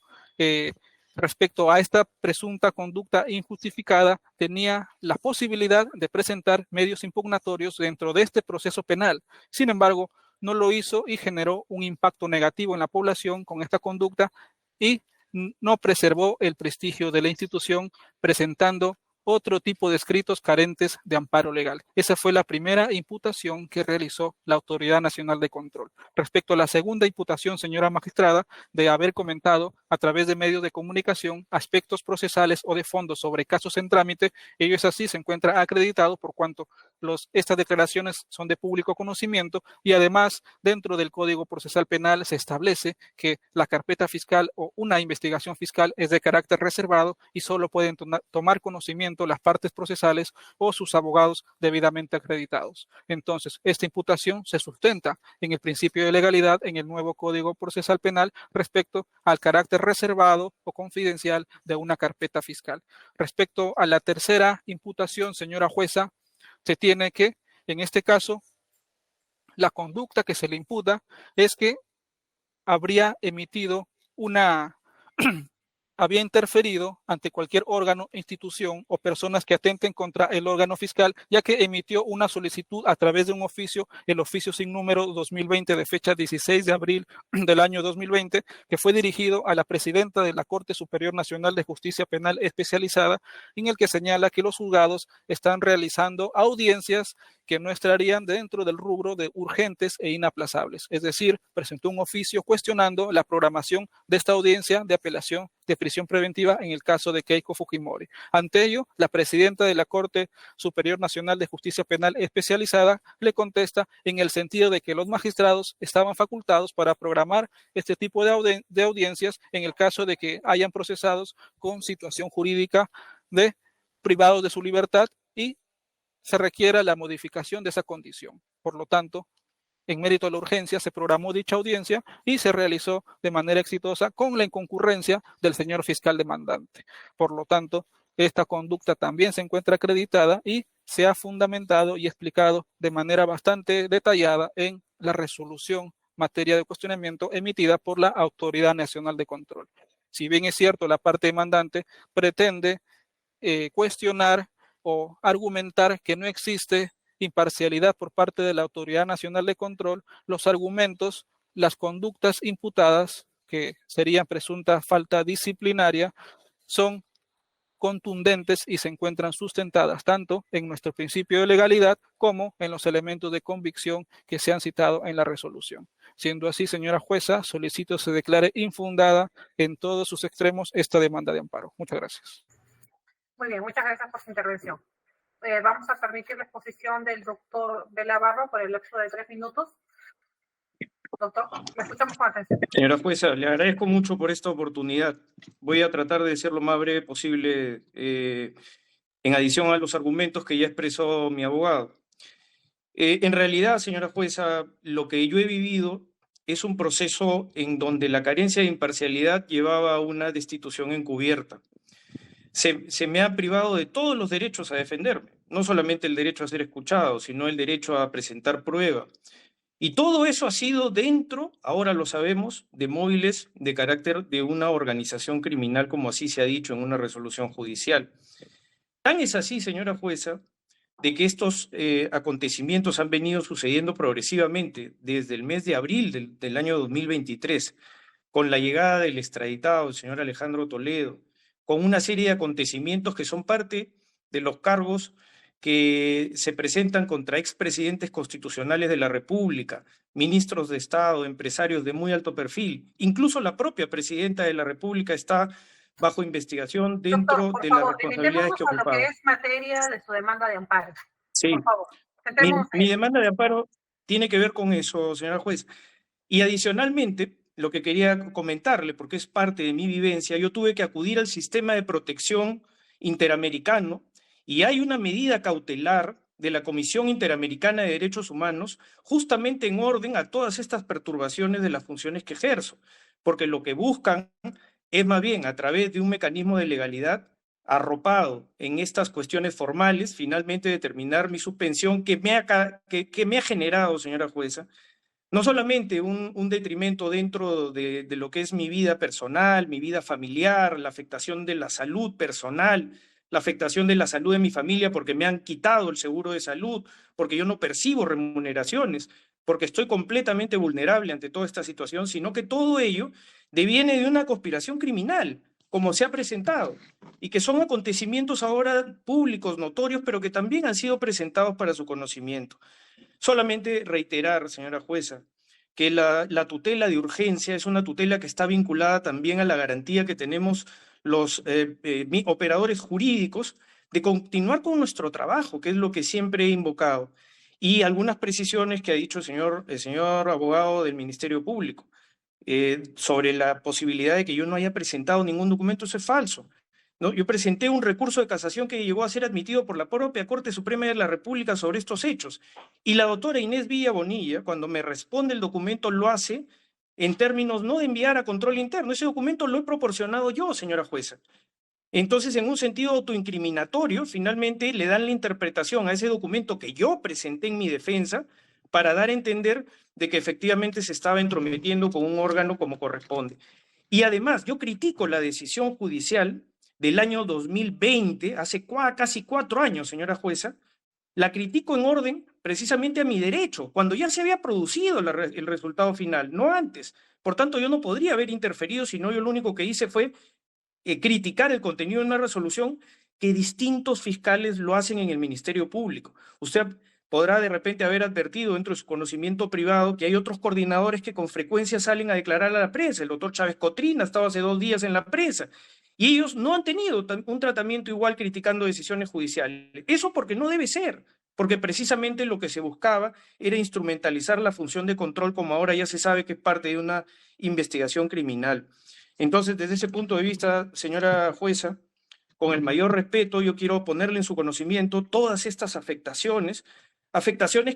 respecto a esta presunta conducta injustificada, tenía la posibilidad de presentar medios impugnatorios dentro de este proceso penal. Sin embargo, no lo hizo y generó un impacto negativo en la población con esta conducta y no preservó el prestigio de la institución, presentando otro tipo de escritos carentes de amparo legal. Esa fue la primera imputación que realizó la Autoridad Nacional de Control. Respecto a la segunda imputación, señora magistrada, de haber comentado a través de medios de comunicación aspectos procesales o de fondo sobre casos en trámite, ello es así, se encuentra acreditado por cuanto estas declaraciones son de público conocimiento y además dentro del Código Procesal Penal se establece que la carpeta fiscal o una investigación fiscal es de carácter reservado y solo pueden tomar conocimiento las partes procesales o sus abogados debidamente acreditados. Entonces, esta imputación se sustenta en el principio de legalidad en el nuevo Código Procesal Penal respecto al carácter reservado o confidencial de una carpeta fiscal. Respecto a la tercera imputación, señora jueza, se tiene que, en este caso, la conducta que se le imputa es que habría emitido había interferido ante cualquier órgano, institución o personas que atenten contra el órgano fiscal, ya que emitió una solicitud a través de un oficio, el oficio sin número 2020 de fecha 16 de abril del año 2020, que fue dirigido a la presidenta de la Corte Superior Nacional de Justicia Penal Especializada, en el que señala que los juzgados están realizando audiencias que no estarían dentro del rubro de urgentes e inaplazables. Es decir, presentó un oficio cuestionando la programación de esta audiencia de apelación de prisión preventiva en el caso de Keiko Fujimori. Ante ello, la presidenta de la Corte Superior Nacional de Justicia Penal Especializada le contesta en el sentido de que los magistrados estaban facultados para programar este tipo de audiencias en el caso de que hayan procesados con situación jurídica de privados de su libertad y se requiera la modificación de esa condición. Por lo tanto, en mérito a la urgencia, se programó dicha audiencia y se realizó de manera exitosa con la inconcurrencia del señor fiscal demandante. Por lo tanto, esta conducta también se encuentra acreditada y se ha fundamentado y explicado de manera bastante detallada en la resolución materia de cuestionamiento emitida por la Autoridad Nacional de Control. Si bien es cierto, la parte demandante pretende cuestionar o argumentar que no existe imparcialidad por parte de la Autoridad Nacional de Control, los argumentos, las conductas imputadas, que serían presunta falta disciplinaria, son contundentes y se encuentran sustentadas tanto en nuestro principio de legalidad como en los elementos de convicción que se han citado en la resolución. Siendo así, señora jueza, solicito se declare infundada en todos sus extremos esta demanda de amparo. Muchas gracias. Muy bien, muchas gracias por su intervención. Vamos a permitir la exposición del doctor Vela Barba por el lapso de 3 minutos. Doctor, le escuchamos con atención. Señora jueza, le agradezco mucho por esta oportunidad. Voy a tratar de ser lo más breve posible en adición a los argumentos que ya expresó mi abogado. En realidad, señora jueza, lo que yo he vivido es un proceso en donde la carencia de imparcialidad llevaba a una destitución encubierta. Se me ha privado de todos los derechos a defenderme, no solamente el derecho a ser escuchado, sino el derecho a presentar prueba. Y todo eso ha sido dentro, ahora lo sabemos, de móviles de carácter de una organización criminal, como así se ha dicho en una resolución judicial. Tan es así, señora jueza, de que estos acontecimientos han venido sucediendo progresivamente desde el mes de abril del año 2023, con la llegada del extraditado, el señor Alejandro Toledo, con una serie de acontecimientos que son parte de los cargos que se presentan contra expresidentes constitucionales de la República, ministros de Estado, empresarios de muy alto perfil. Incluso la propia presidenta de la República está bajo investigación dentro Doctor, por de favor, las responsabilidades que limitémonos a lo ocupaba. que es materia de su demanda de amparo. Sí, Por favor, centrémonos en mi eso. demanda de amparo tiene que ver con eso, señora juez. Y adicionalmente, lo que quería comentarle, porque es parte de mi vivencia, yo tuve que acudir al sistema de protección interamericano y hay una medida cautelar de la Comisión Interamericana de Derechos Humanos justamente en orden a todas estas perturbaciones de las funciones que ejerzo, porque lo que buscan es más bien a través de un mecanismo de legalidad arropado en estas cuestiones formales, finalmente determinar mi suspensión que me ha generado, señora jueza, no solamente un detrimento dentro de lo que es mi vida personal, mi vida familiar, la afectación de la salud personal, la afectación de la salud de mi familia porque me han quitado el seguro de salud, porque yo no percibo remuneraciones, porque estoy completamente vulnerable ante toda esta situación, sino que todo ello deviene de una conspiración criminal, como se ha presentado, y que son acontecimientos ahora públicos, notorios, pero que también han sido presentados para su conocimiento. Solamente reiterar, señora jueza, que la tutela de urgencia es una tutela que está vinculada también a la garantía que tenemos los operadores jurídicos de continuar con nuestro trabajo, que es lo que siempre he invocado. Y algunas precisiones que ha dicho el señor abogado del Ministerio Público sobre la posibilidad de que yo no haya presentado ningún documento, eso es falso. ¿No? Yo presenté un recurso de casación que llegó a ser admitido por la propia Corte Suprema de la República sobre estos hechos. Y la doctora Inés Villa Bonilla, cuando me responde el documento, lo hace en términos no de enviar a control interno. Ese documento lo he proporcionado yo, señora jueza. Entonces, en un sentido autoincriminatorio, finalmente le dan la interpretación a ese documento que yo presenté en mi defensa para dar a entender de que efectivamente se estaba entrometiendo con un órgano como corresponde. Y además, yo critico la decisión judicial del año 2020, hace casi 4 años, señora jueza, la critico en orden precisamente a mi derecho, cuando ya se había producido el resultado final, no antes. Por tanto, yo no podría haber interferido, sino yo lo único que hice fue criticar el contenido de una resolución que distintos fiscales lo hacen en el Ministerio Público. Usted podrá de repente haber advertido dentro de su conocimiento privado que hay otros coordinadores que con frecuencia salen a declarar a la prensa. El doctor Chávez Cotrina estaba hace 2 días en la prensa y ellos no han tenido un tratamiento igual criticando decisiones judiciales. Eso porque no debe ser, porque precisamente lo que se buscaba era instrumentalizar la función de control, como ahora ya se sabe que es parte de una investigación criminal. Entonces, desde ese punto de vista, señora jueza, con el mayor respeto, yo quiero ponerle en su conocimiento todas estas afectaciones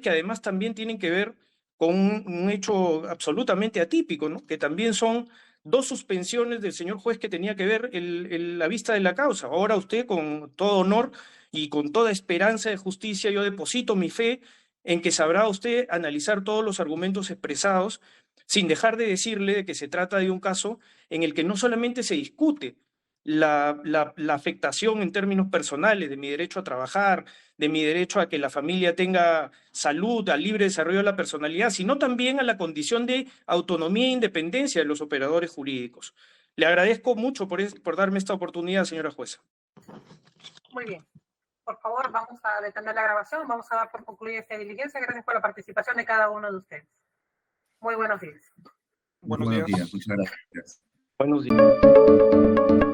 que además también tienen que ver con un hecho absolutamente atípico, ¿no? Que también son 2 suspensiones del señor juez que tenía que ver la vista de la causa. Ahora usted, con todo honor y con toda esperanza de justicia, yo deposito mi fe en que sabrá usted analizar todos los argumentos expresados, sin dejar de decirle de que se trata de un caso en el que no solamente se discute la afectación en términos personales de mi derecho a trabajar, de mi derecho a que la familia tenga salud, al libre desarrollo de la personalidad, sino también a la condición de autonomía e independencia de los operadores jurídicos. Le agradezco mucho por darme esta oportunidad, señora jueza. Muy bien. Por favor, vamos a detener la grabación. Vamos a dar por concluida esta diligencia. Gracias por la participación de cada uno de ustedes. Muy buenos días. Buenos días. Muchas gracias. Buenos días.